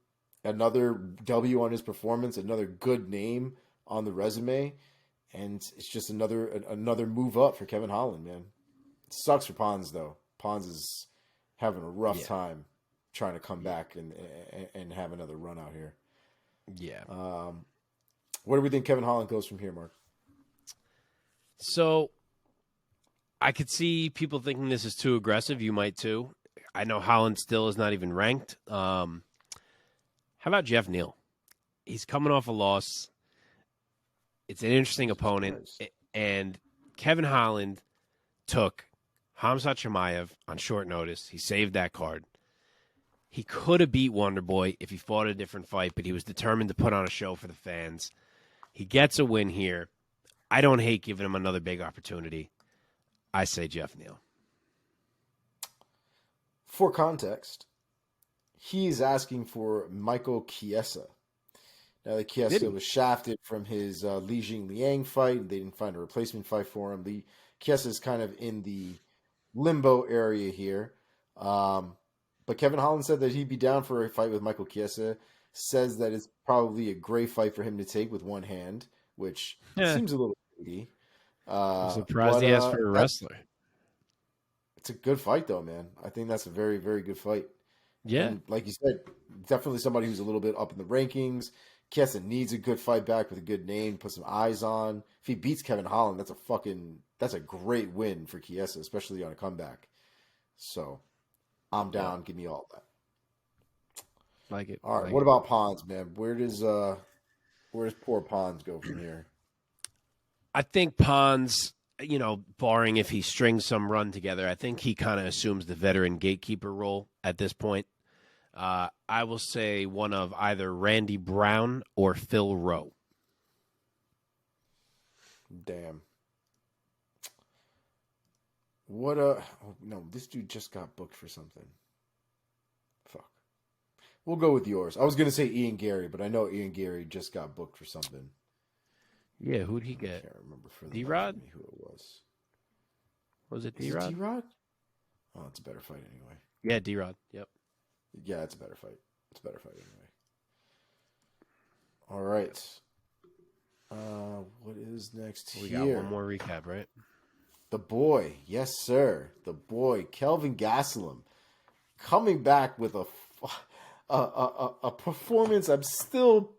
A: Another W on his performance, another good name on the resume, and it's just another move up for Kelvin Holland, man. It sucks for Pons though. Pons is having a rough time trying to come back and have another run out here.
B: Yeah.
A: Where do we think Kelvin Holland goes from here, Mark?
B: So I could see people thinking this is too aggressive. You might too. I know Holland still is not even ranked. How about Jeff Neal? He's coming off a loss. It's an interesting opponent. And Kevin Holland took Khamzat Chimaev on short notice. He saved that card. He could have beat Wonderboy if he fought a different fight, but he was determined to put on a show for the fans. He gets a win here. I don't hate giving him another big opportunity. I say Jeff Neal.
A: For context, he's asking for Michael Chiesa. Now that Chiesa was shafted from his Li Jingliang fight, and they didn't find a replacement fight for him. Chiesa is kind of in the limbo area here. But Kevin Holland said that he'd be down for a fight with Michael Chiesa. Says that it's probably a great fight for him to take with one hand, which seems a little greedy.
B: I'm surprised he asked for a wrestler.
A: It's a good fight, though, man. I think that's a very, very good fight.
B: Yeah.
A: And like you said, definitely somebody who's a little bit up in the rankings. Chiesa needs a good fight back with a good name, put some eyes on. If he beats Kevin Holland, that's a great win for Chiesa, especially on a comeback. So I'm down. Give me all that.
B: Like it.
A: All right. What about Pons, man? Where does poor Pons go from here?
B: I think Pons, barring if he strings some run together, I think he kind of assumes the veteran gatekeeper role at this point. I will say one of either Randy Brown or Phil Rowe.
A: Damn. This dude just got booked for something. Fuck. We'll go with yours. I was going to say Ian Gary, but I know Ian Gary just got booked for something.
B: Yeah, who'd he get?
A: I can't remember for
B: D-Rod?
A: who it was.
B: Was it D-Rod?
A: D-Rod? Oh, it's a better fight anyway.
B: Yeah, D-Rod. Yep.
A: Yeah, it's a better fight. It's a better fight anyway. All right. What is next here?
B: We got one more recap, right?
A: The boy. Yes, sir. The boy, Kelvin Gastelum, coming back with a performance I'm still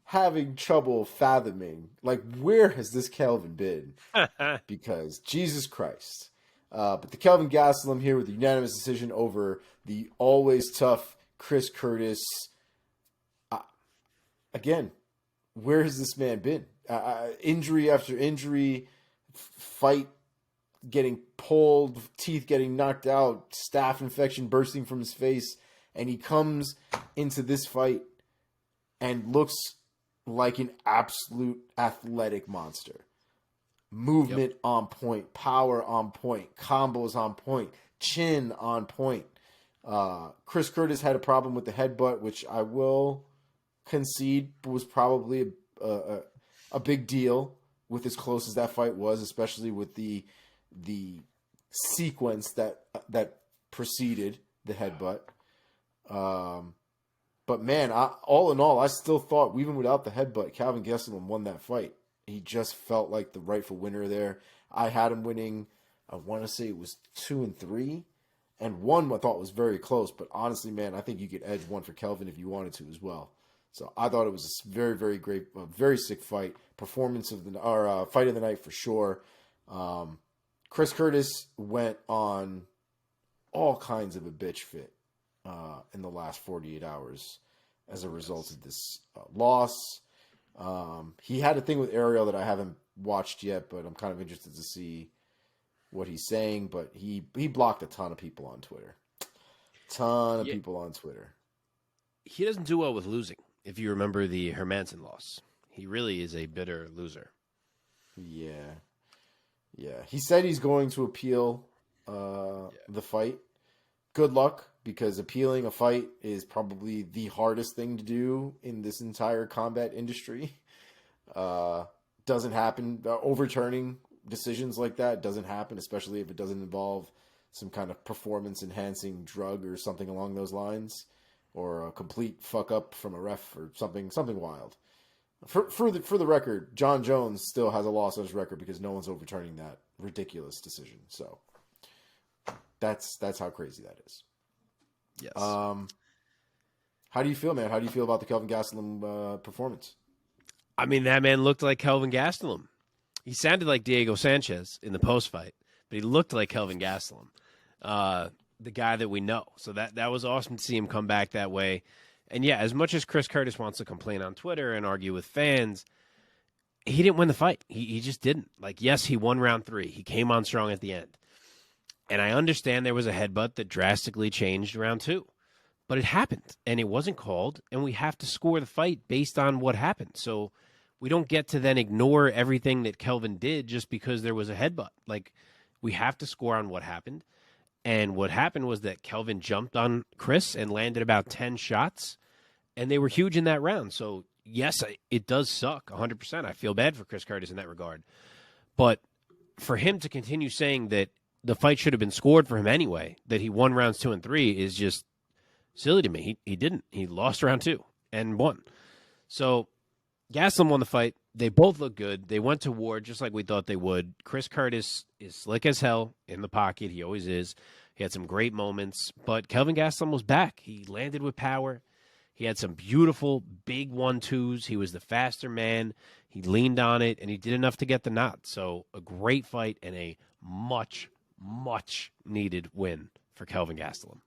A: having trouble fathoming. Like, where has this Kelvin been? Because, Jesus Christ. But the Kelvin Gastelum here with a unanimous decision over the always tough Chris Curtis. Again, where has this man been? Injury after injury, fight getting pulled, teeth getting knocked out, staph infection bursting from his face, and he comes into this fight and looks like an absolute athletic monster. movement on point, power on point, combos on point, chin on point. Chris Curtis had a problem with the headbutt, which I will concede was probably a big deal with as close as that fight was, especially with the sequence that preceded the headbutt. But man, all in all, I still thought, even without the headbutt, Kelvin Gastelum won that fight. He just felt like the rightful winner there. I had him winning, I want to say it was 2 and 3. And one I thought was very close. But honestly, man, I think you could edge one for Kelvin if you wanted to as well. So I thought it was a very, very great, very sick fight. Performance of the fight of the night for sure. Chris Curtis went on all kinds of a bitch fit in the last 48 hours as a result of this loss. He had a thing with Ariel that I haven't watched yet, but I'm kind of interested to see what he's saying. But he blocked a ton of people on Twitter. People on Twitter.
B: He doesn't do well with losing. If you remember the Hermanson loss, he really is a bitter loser.
A: Yeah. He said he's going to appeal the fight. Good luck, because appealing a fight is probably the hardest thing to do in this entire combat industry. Doesn't happen. Overturning decisions like that doesn't happen, especially if it doesn't involve some kind of performance-enhancing drug or something along those lines, or a complete fuck up from a ref or something wild. For the record, John Jones still has a loss on his record because no one's overturning that ridiculous decision. So that's how crazy that is.
B: Yes.
A: How do you feel, man? How do you feel about the Kelvin Gastelum performance?
B: I mean, that man looked like Kelvin Gastelum. He sounded like Diego Sanchez in the post fight, but he looked like Kelvin Gastelum, the guy that we know. So that was awesome to see him come back that way. And yeah, as much as Chris Curtis wants to complain on Twitter and argue with fans, he didn't win the fight. He just didn't. Like, yes, he won round 3. He came on strong at the end. And I understand there was a headbutt that drastically changed round 2. But it happened, and it wasn't called, and we have to score the fight based on what happened. So we don't get to then ignore everything that Kelvin did just because there was a headbutt. Like, we have to score on what happened. And what happened was that Kelvin jumped on Chris and landed about 10 shots, and they were huge in that round. So, yes, it does suck, 100%. I feel bad for Chris Curtis in that regard. But for him to continue saying that the fight should have been scored for him anyway, that he won rounds 2 and 3, is just silly to me. He didn't. He lost round 2 and won. So Gastelum won the fight. They both look good. They went to war just like we thought they would. Chris Curtis is slick as hell in the pocket. He always is. He had some great moments. But Kelvin Gastelum was back. He landed with power. He had some beautiful big 1-2s. He was the faster man. He leaned on it, and he did enough to get the nod. So a great fight and a much, much needed win for Kelvin Gastelum.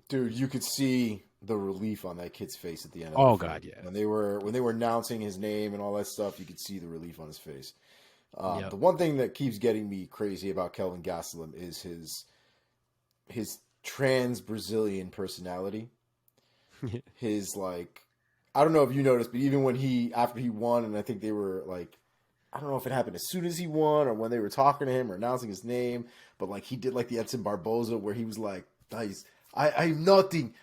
A: Dude, you could see the relief on that kid's face at the end of
B: the
A: fight.
B: God, yeah.
A: When they were announcing his name and all that stuff, you could see the relief on his face. The one thing that keeps getting me crazy about Kelvin Gastelum is his trans-Brazilian personality. His, like, I don't know if you noticed, but even when after he won, and I think they were like, I don't know if it happened as soon as he won or when they were talking to him or announcing his name, but like he did like the Edson Barboza where he was like, I am nothing.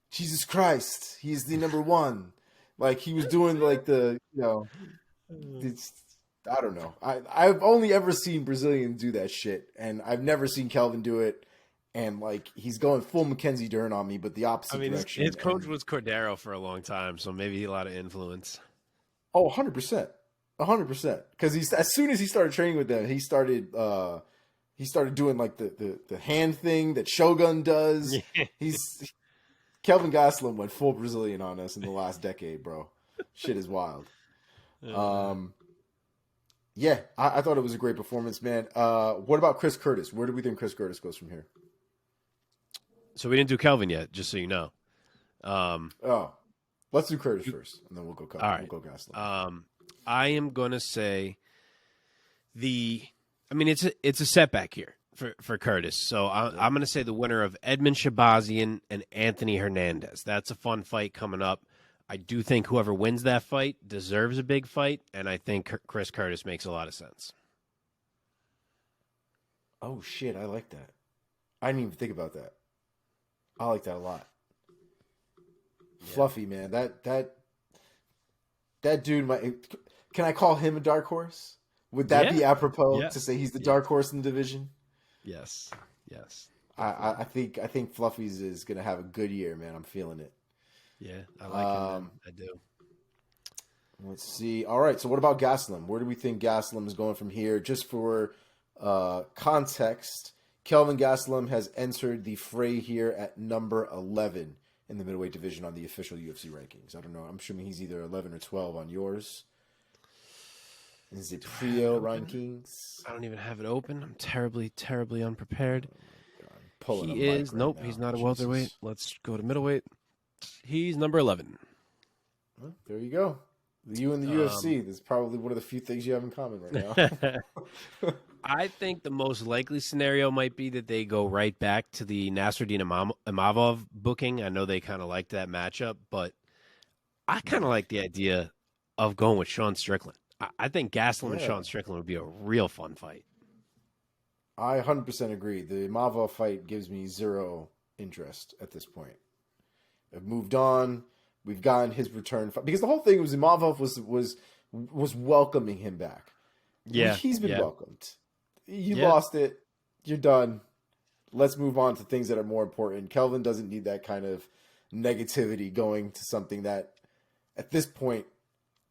A: Jesus Christ, he is the number one. Like he was doing like I don't know. I've only ever seen Brazilians do that shit, and I've never seen Kelvin do it. And like he's going full Mackenzie Dern on me, but the opposite direction.
B: His coach was Cordero for a long time, so maybe a lot of influence.
A: Oh, 100%. 100%. Because as soon as he started training with them, he started doing like the hand thing that Shogun does. Kelvin Gastelum went full Brazilian on us in the last decade, bro. Shit is wild. Yeah, I thought it was a great performance, man. What about Chris Curtis? Where do we think Chris Curtis goes from here?
B: So we didn't do Kelvin yet, just so you know.
A: Let's do Curtis first, and then we'll go Kelvin.
B: All right.
A: We'll go Gastelum.
B: I am gonna say it's a setback here for Curtis. So I'm gonna say the winner of Edmund Shabazian and Anthony Hernandez. That's a fun fight coming up. I do think whoever wins that fight deserves a big fight, and I think Chris Curtis makes a lot of sense.
A: Oh, shit, I like that. I didn't even think about that. I like that a lot. Yeah. Fluffy, man. That dude might... Can I call him a dark horse? Would that be apropos to say he's the dark horse in the division?
B: Yes.
A: I think Fluffy's is going to have a good year, man. I'm feeling it.
B: Yeah, I like him, man. I do.
A: Let's see. All right, so what about Gastelum? Where do we think Gastelum is going from here? Just for context, Kelvin Gastelum has entered the fray here at number 11 in the middleweight division on the official UFC rankings. I don't know. I'm assuming he's either 11 or 12 on yours. Is it Trio rankings?
B: I don't even have it open. I'm terribly, terribly unprepared.
A: Oh
B: he is. Nope, he's not a welterweight. Let's go to middleweight. He's number 11.
A: Well, there you go. You and the UFC. That's probably one of the few things you have in common right now.
B: I think the most likely scenario might be that they go right back to the Nasruddin Imavov booking. I know they kind of liked that matchup, but I kind of like the idea of going with Sean Strickland. I think Gastelum and Sean Strickland would be a real fun fight.
A: I 100% agree. The Imavov fight gives me zero interest at this point. I've moved on. We've gotten his return fight. Because the whole thing was Imavov was welcoming him back.
B: Yeah.
A: He's been welcomed. You lost it. You're done. Let's move on to things that are more important. Kelvin doesn't need that kind of negativity going to something that, at this point,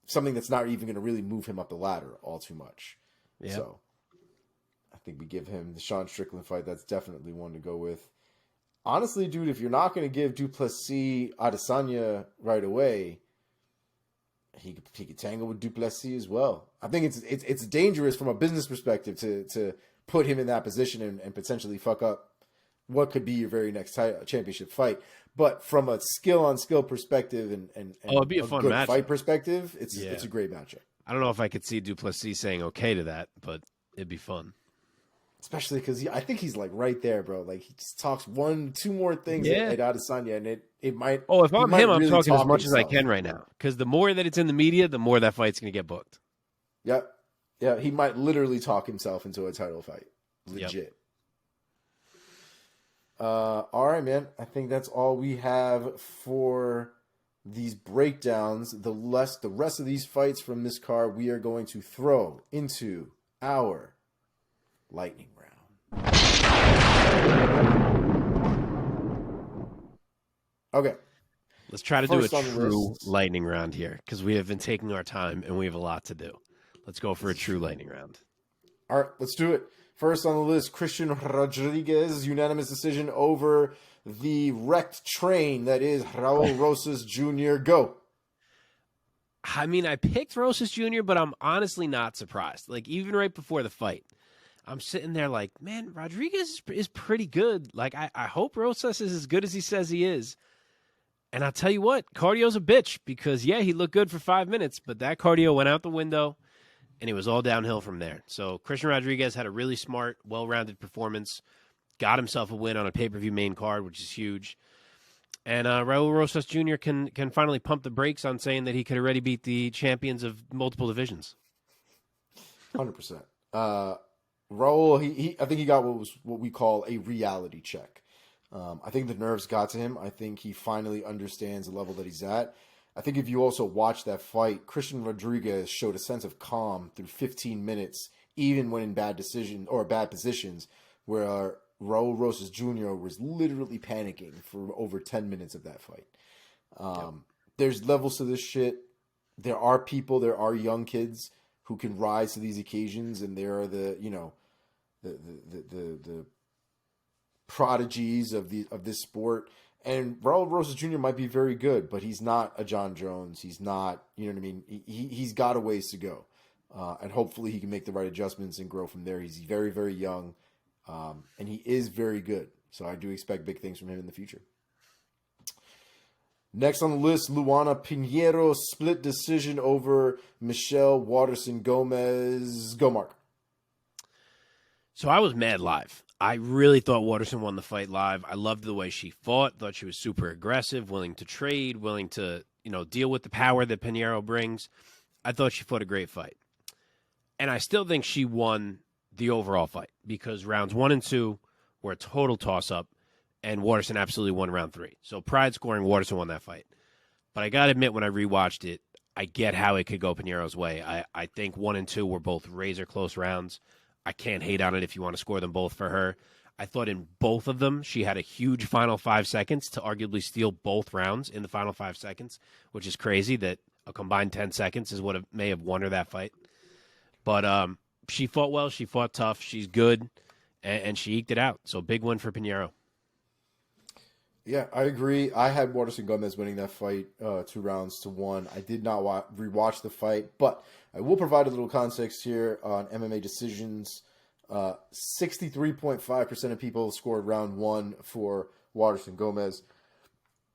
A: something that's not even going to really move him up the ladder all too much. Yeah. So I think we give him the Sean Strickland fight. That's definitely one to go with. Honestly, dude, if you're not going to give Duplessis Adesanya right away, he could tangle with Duplessis as well. I think it's dangerous from a business perspective to put him in that position and potentially fuck up what could be your very next championship fight. But from a skill on skill perspective and
B: it'd be a fun
A: good
B: matchup.
A: Fight perspective, it's a great matchup.
B: I don't know if I could see Duplessis saying okay to that, but it'd be fun.
A: Especially because I think he's like right there, bro. Like he just talks 1-2 more things at Adesanya, and it might.
B: Oh, if I'm him, I'm
A: really
B: talking as much
A: himself.
B: as I can right now. Because the more that it's in the media, the more that fight's going to get booked.
A: Yep. Yeah, he might literally talk himself into a title fight. Legit. Yep. All right, man. I think that's all we have for these breakdowns. The rest of these fights from this card, we are going to throw into our lightning round. Okay.
B: Let's try to do a true lightning round here because we have been taking our time and we have a lot to do. Let's go for a true lightning round.
A: All right, let's do it. First on the list, Christian Rodriguez, unanimous decision over the wrecked train that is Raul Rosas Jr. Go.
B: I mean, I picked Rosas Jr., but I'm honestly not surprised. Like, even right before the fight, I'm sitting there like, man, Rodriguez is pretty good. Like, I hope Rosas is as good as he says he is. And I'll tell you what, cardio's a bitch because, yeah, he looked good for 5 minutes, but that cardio went out the window, and it was all downhill from there. So Christian Rodriguez had a really smart, well-rounded performance, got himself a win on a pay-per-view main card, which is huge. And Raul Rosas Jr. can finally pump the brakes on saying that he could already beat the champions of multiple divisions.
A: 100%. Raul, I think he got what we call a reality check. I think the nerves got to him. I think he finally understands the level that he's at. I think if you also watch that fight, Christian Rodriguez showed a sense of calm through 15 minutes, even when in bad positions, where Raul Rosas Jr. was literally panicking for over 10 minutes of that fight. There's levels to this shit. There are young kids who can rise to these occasions, and there are the prodigies of this sport. And Raul Rosas Jr. might be very good, but he's not a John Jones. He's not, you know what I mean? He's got a ways to go. And hopefully he can make the right adjustments and grow from there. He's very, very young, and he is very good. So I do expect big things from him in the future. Next on the list, Luana Pinheiro, split decision over Michelle Waterson Gomez. Go, Mark.
B: So I was mad live. I really thought Waterson won the fight live. I loved the way she fought. Thought she was super aggressive, willing to trade, willing to deal with the power that Pinheiro brings. I thought she fought a great fight. And I still think she won the overall fight because rounds 1 and 2 were a total toss-up, and Waterson absolutely won round 3. So pride scoring, Waterson won that fight. But I got to admit, when I rewatched it, I get how it could go Pinheiro's way. I think 1 and 2 were both razor-close rounds. I can't hate on it if you want to score them both for her. I thought in both of them, she had a huge final 5 seconds to arguably steal both rounds in the final 5 seconds, which is crazy that a combined 10 seconds is what may have won her that fight. But she fought well. She fought tough. She's good, and she eked it out. So big win for Pinheiro.
A: Yeah, I agree. I had Waterson Gomez winning that fight 2-1. I did not rewatch the fight, but I will provide a little context here on MMA decisions. 63.5% of people scored round 1 for Waterson Gomez.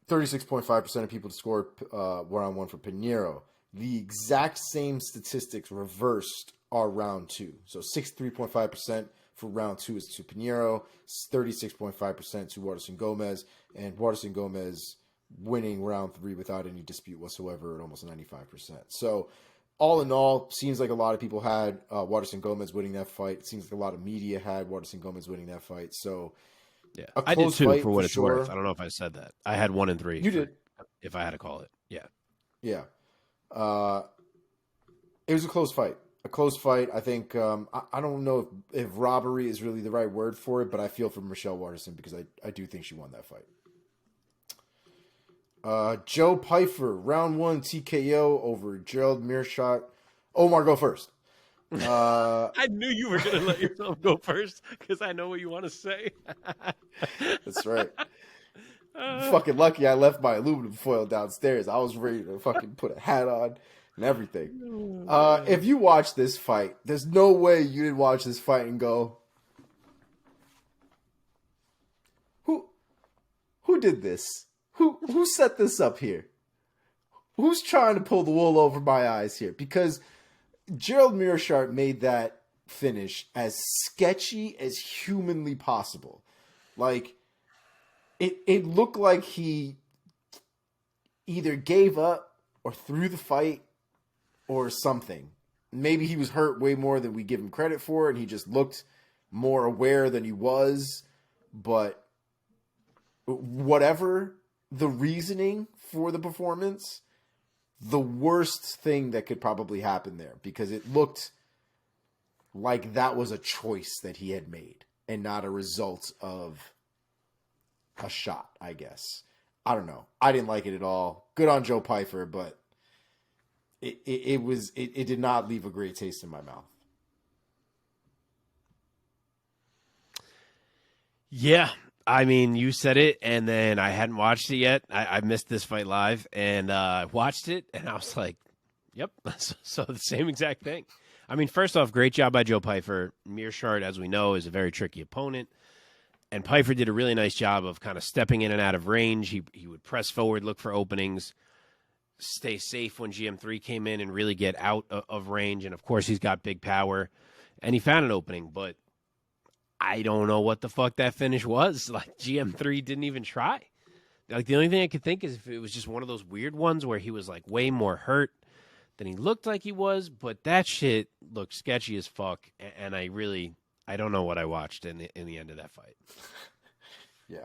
A: 36.5% of people scored round 1 for Pinheiro. The exact same statistics reversed are round 2. So 63.5% for round 2 is to Pinheiro, 36.5% to Waterson Gomez, and Waterson Gomez winning round 3 without any dispute whatsoever at almost 95%. So all in all, seems like a lot of people had Waterson Gomez winning that fight. It seems like a lot of media had Waterson Gomez winning that fight. So
B: yeah, I did too, for what it's worth. I don't know if I said that. I had 1 and 3.
A: You did.
B: If I had to call it. Yeah.
A: Yeah. It was a close fight. I think, I don't know if robbery is really the right word for it, but I feel for Michelle Waterson because I do think she won that fight. Joe Pyfer, round 1 TKO over Gerald Mearshot. Omar, go first.
B: I knew you were going to let yourself go first because I know what you want to say.
A: That's right. Fucking lucky I left my aluminum foil downstairs. I was ready to fucking put a hat on and everything. If you watch this fight, there's no way you didn't watch this fight and go, who did this? Who set this up here? Who's trying to pull the wool over my eyes here? Because Gerald Mearshart made that finish as sketchy as humanly possible. Like, it looked like he either gave up or threw the fight or something. Maybe he was hurt way more than we give him credit for, and he just looked more aware than he was. But whatever the reasoning for the performance, the worst thing that could probably happen there, because it looked like that was a choice that he had made and not a result of a shot, I guess. I don't know. I didn't like it at all. Good on Joe Pyfer, but it did not leave a great taste in my mouth.
B: Yeah. I mean, you said it, and then I hadn't watched it yet. I missed this fight live, and watched it, and I was like, yep. So the same exact thing. I mean, first off, great job by Joe Pyfer. Mearshart, as we know, is a very tricky opponent, and Pyfer did a really nice job of kind of stepping in and out of range. He would press forward, look for openings, stay safe when GM3 came in, and really get out of range. And, of course, he's got big power, and he found an opening, but I don't know what the fuck that finish was. Like, GM3 didn't even try. Like, the only thing I could think is if it was just one of those weird ones where he was, like, way more hurt than he looked like he was, but that shit looked sketchy as fuck, and I don't know what I watched in the end of that fight.
A: Yeah.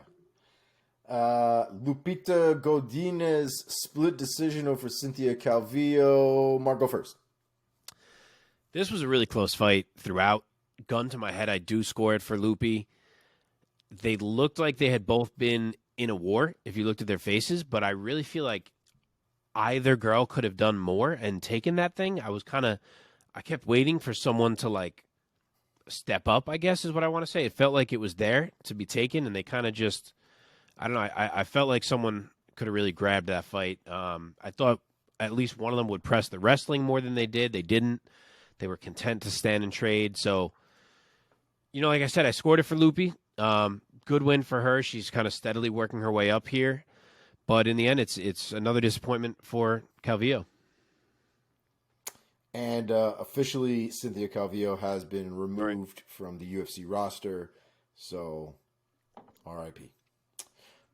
A: Lupita Godinez split decision over Cynthia Calvillo. Mark, go first.
B: This was a really close fight throughout. Gun to my head, I do score it for Loopy. They looked like they had both been in a war if you looked at their faces, but I really feel like either girl could have done more and taken that thing. I kept waiting for someone to, like, step up, I guess is what I want to say. It felt like it was there to be taken, and they kind of just, I don't know, I felt like someone could have really grabbed that fight. I thought at least one of them would press the wrestling more than they did. They didn't. They were content to stand and trade, so like I said, I scored it for Loopy. Good win for her. She's kind of steadily working her way up here. But in the end, it's another disappointment for Calvillo.
A: And officially, Cynthia Calvillo has been removed from the UFC roster. So, RIP.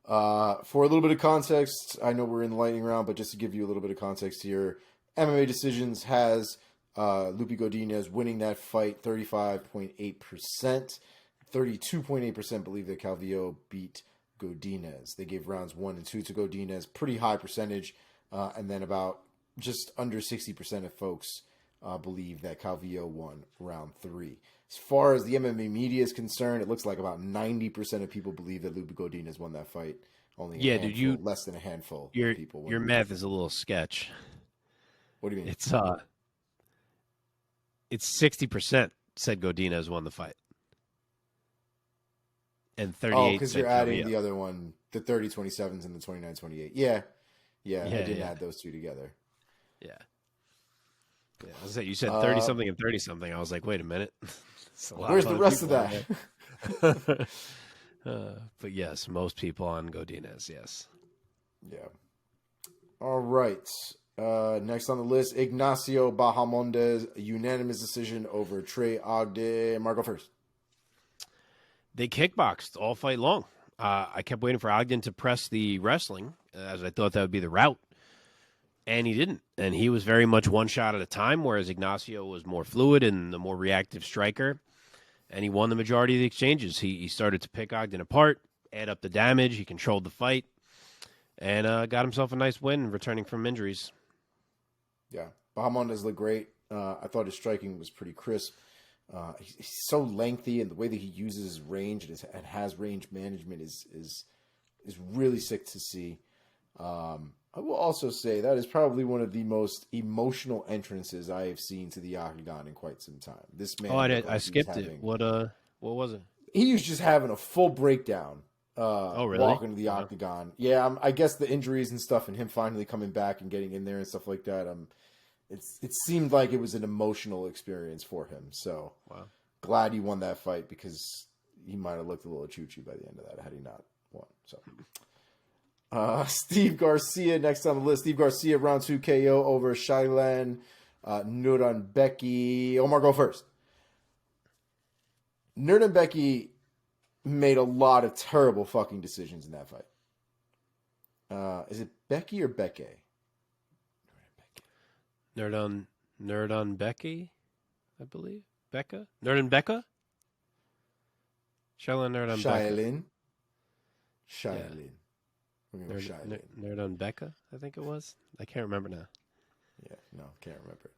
A: For a little bit of context, I know we're in the lightning round, but just to give you a little bit of context here, MMA Decisions has Lupi Godinez winning that fight 35.8%. 32.8% believe that Calvillo beat Godinez. They gave rounds 1 and 2 to Godinez, pretty high percentage, and then about just under 60% of folks believe that Calvillo won round 3. As far as the MMA media is concerned, it looks like about 90% of people believe that Lupi Godinez won that fight. Only less than a handful of people.
B: Your math is a little sketch.
A: What do you mean?
B: It's 60% said Godinez won the fight. And 38.
A: Because you're adding the other one, the 30-27s and the 29-28. Yeah, I didn't add those two together.
B: Yeah. I was saying, you said 30-something and 30-something. I was like, wait a minute.
A: Where's the rest of that?
B: But yes, most people on Godinez, yes.
A: Yeah. All right. Next on the list, Ignacio Bahamondes, unanimous decision over Trey Ogden. Marco first.
B: They kickboxed all fight long. I kept waiting for Ogden to press the wrestling, as I thought that would be the route. And he didn't. And he was very much one shot at a time, whereas Ignacio was more fluid and the more reactive striker. And he won the majority of the exchanges. He started to pick Ogden apart, add up the damage. He controlled the fight, and got himself a nice win, returning from injuries.
A: Yeah, Bahamondes looked great. I thought his striking was pretty crisp. He's so lengthy, and the way that he uses his range and has range management is really sick to see. I will also say that is probably one of the most emotional entrances I have seen to the octagon in quite some time. This man.
B: Oh, I skipped it. What was it?
A: He was just having a full breakdown.
B: Really?
A: Walking to the octagon. Yeah, I guess the injuries and stuff, and him finally coming back and getting in there and stuff like that. It seemed like it was an emotional experience for him. So glad he won that fight, because he might have looked a little choo-choo by the end of that had he not won. So. Steve Garcia next on the list. Steve Garcia, round 2 KO over Shailen Nuranbeki. Omar, go first. Nuranbeki made a lot of terrible fucking decisions in that fight. Is it Becky or Beke?
B: Nuranbeki, I believe. Becca? Nuranbeka? Shailen Nuranbeka.
A: Shailen.
B: Nuranbeka, I think it was. I can't remember now.
A: Yeah, no, can't remember.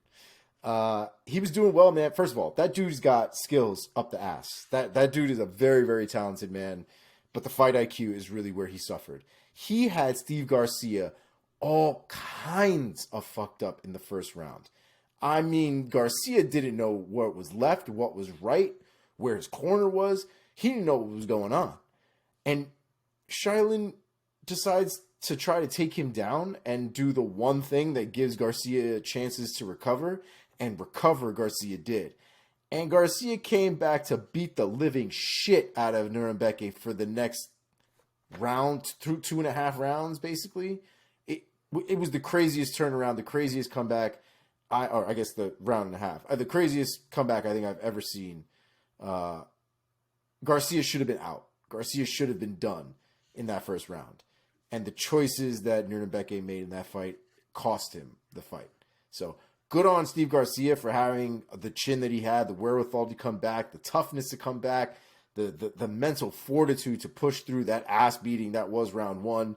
A: He was doing well, man. First of all, that dude's got skills up the ass. That dude is a very, very talented man, but the fight IQ is really where he suffered. He had Steve Garcia all kinds of fucked up in the first round. I mean, Garcia didn't know what was left, what was right, where his corner was. He didn't know what was going on. And Shailen decides to try to take him down and do the one thing that gives Garcia chances to recover, and recover Garcia did. And Garcia came back to beat the living shit out of Nuranbeki for the next round, through 2.5 rounds, basically. It was the craziest turnaround, the craziest comeback, I guess the round and a half. The craziest comeback I think I've ever seen. Garcia should have been out. Garcia should have been done in that first round. And the choices that Nuranbeki made in that fight cost him the fight. So good on Steve Garcia for having the chin that he had, the wherewithal to come back, the toughness to come back, the mental fortitude to push through that ass beating that was round 1.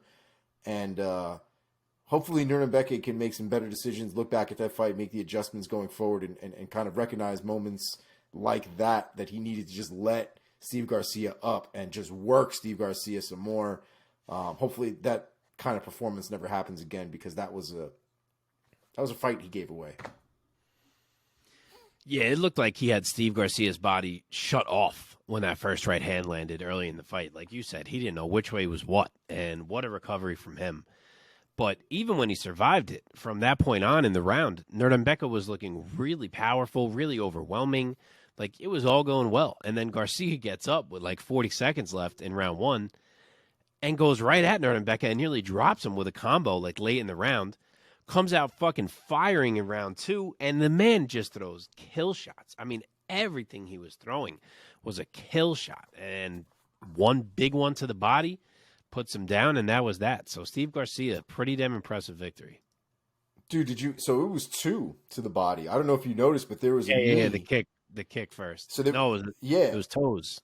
A: And hopefully Nuranbeki can make some better decisions, look back at that fight, make the adjustments going forward, and kind of recognize moments like that he needed to just let Steve Garcia up and just work Steve Garcia some more. Hopefully that kind of performance never happens again, because that was a fight he gave away.
B: Yeah, it looked like he had Steve Garcia's body shut off when that first right hand landed early in the fight. Like you said, he didn't know which way was what, and what a recovery from him. But even when he survived it, from that point on in the round, Nuranbeki was looking really powerful, really overwhelming. Like, it was all going well. And then Garcia gets up with like 40 seconds left in round 1 and goes right at Nuranbeki and nearly drops him with a combo like late in the round. Comes out fucking firing in round 2, and the man just throws kill shots. I mean, everything he was throwing was a kill shot. And one big one to the body, puts him down, and that was that. So Steve Garcia, pretty damn impressive victory.
A: Dude, so it was 2 to the body. I don't know if you noticed, but there was a knee.
B: Yeah, the kick first.
A: So
B: it was toes.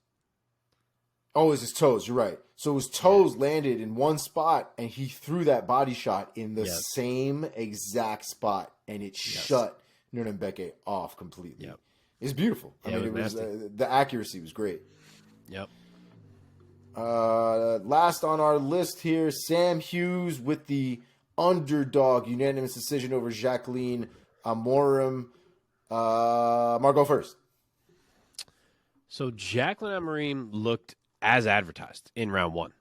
A: Oh, it was his toes. You're right. So his toes landed in one spot, and he threw that body shot in the same exact spot, and it shut Nuremberg off completely. Yep. It's beautiful. I mean, it was the accuracy was great.
B: Yep.
A: Last on our list here, Sam Hughes with the underdog unanimous decision over Jacqueline Amorim. Marco first.
B: So Jacqueline Amorim looked as advertised in round 1.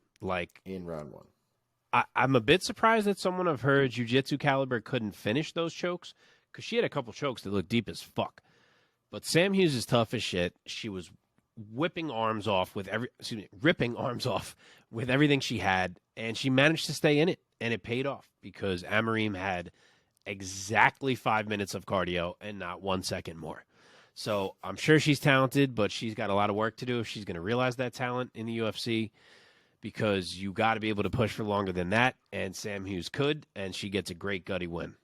B: I'm a bit surprised that someone of her jiu-jitsu caliber couldn't finish those chokes, because she had a couple chokes that looked deep as fuck. But Sam Hughes is tough as shit. She was ripping arms off with everything she had, and she managed to stay in it, and it paid off because Amorim had exactly 5 minutes of cardio and not 1 second more. So I'm sure she's talented, but she's got a lot of work to do if she's going to realize that talent in the UFC, because you got to be able to push for longer than that, and Sam Hughes could, and she gets a great gutty win.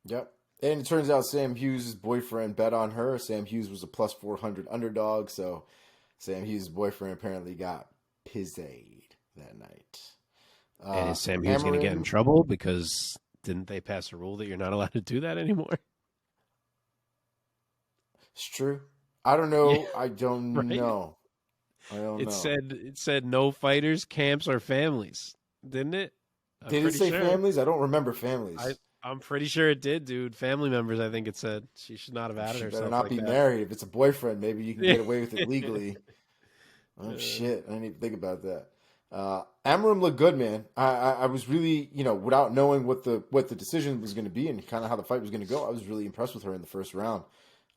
A: Yep. And it turns out Sam Hughes' boyfriend bet on her. Sam Hughes was a plus 400 underdog, so Sam Hughes' boyfriend apparently got pizzed that night.
B: And is Sam Hughes going to get in trouble because didn't they pass a rule that you're not allowed to do that anymore?
A: It's true. I don't know.
B: Yeah,
A: I don't know.
B: It said no fighters, camps, or families, didn't it?
A: Did it say families? I don't remember families.
B: I'm pretty sure it did, dude. Family members, I think it said. She should not have added herself.
A: Better not be married. If it's a boyfriend, maybe you can get away with it legally. Oh shit! I didn't even think about that. Amorim looked good, man. I was really, without knowing what the decision was going to be and kind of how the fight was going to go, I was really impressed with her in the first round.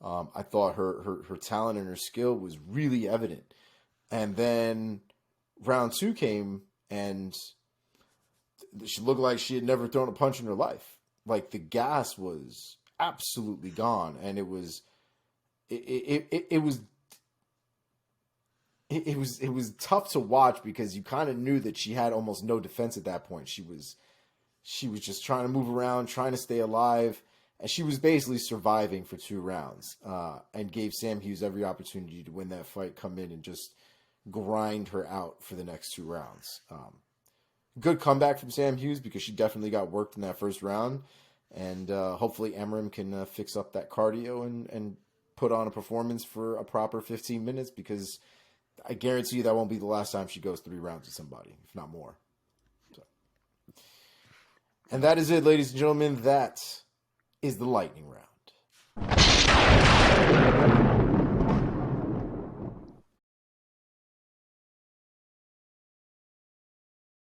A: I thought her talent and her skill was really evident. And then round 2 came, and she looked like she had never thrown a punch in her life. Like, the gas was absolutely gone, and it was tough to watch because you kind of knew that she had almost no defense at that point. She was just trying to move around, trying to stay alive, and she was basically surviving for 2 rounds, and gave Sam Hughes every opportunity to win that fight, come in and just grind her out for the next 2 rounds. Good comeback from Sam Hughes because she definitely got worked in that first round, and hopefully Amorim can fix up that cardio and put on a performance for a proper 15 minutes, because I guarantee you that won't be the last time she goes 3 rounds with somebody, if not more. So. And that is it, ladies and gentlemen. That is the lightning round.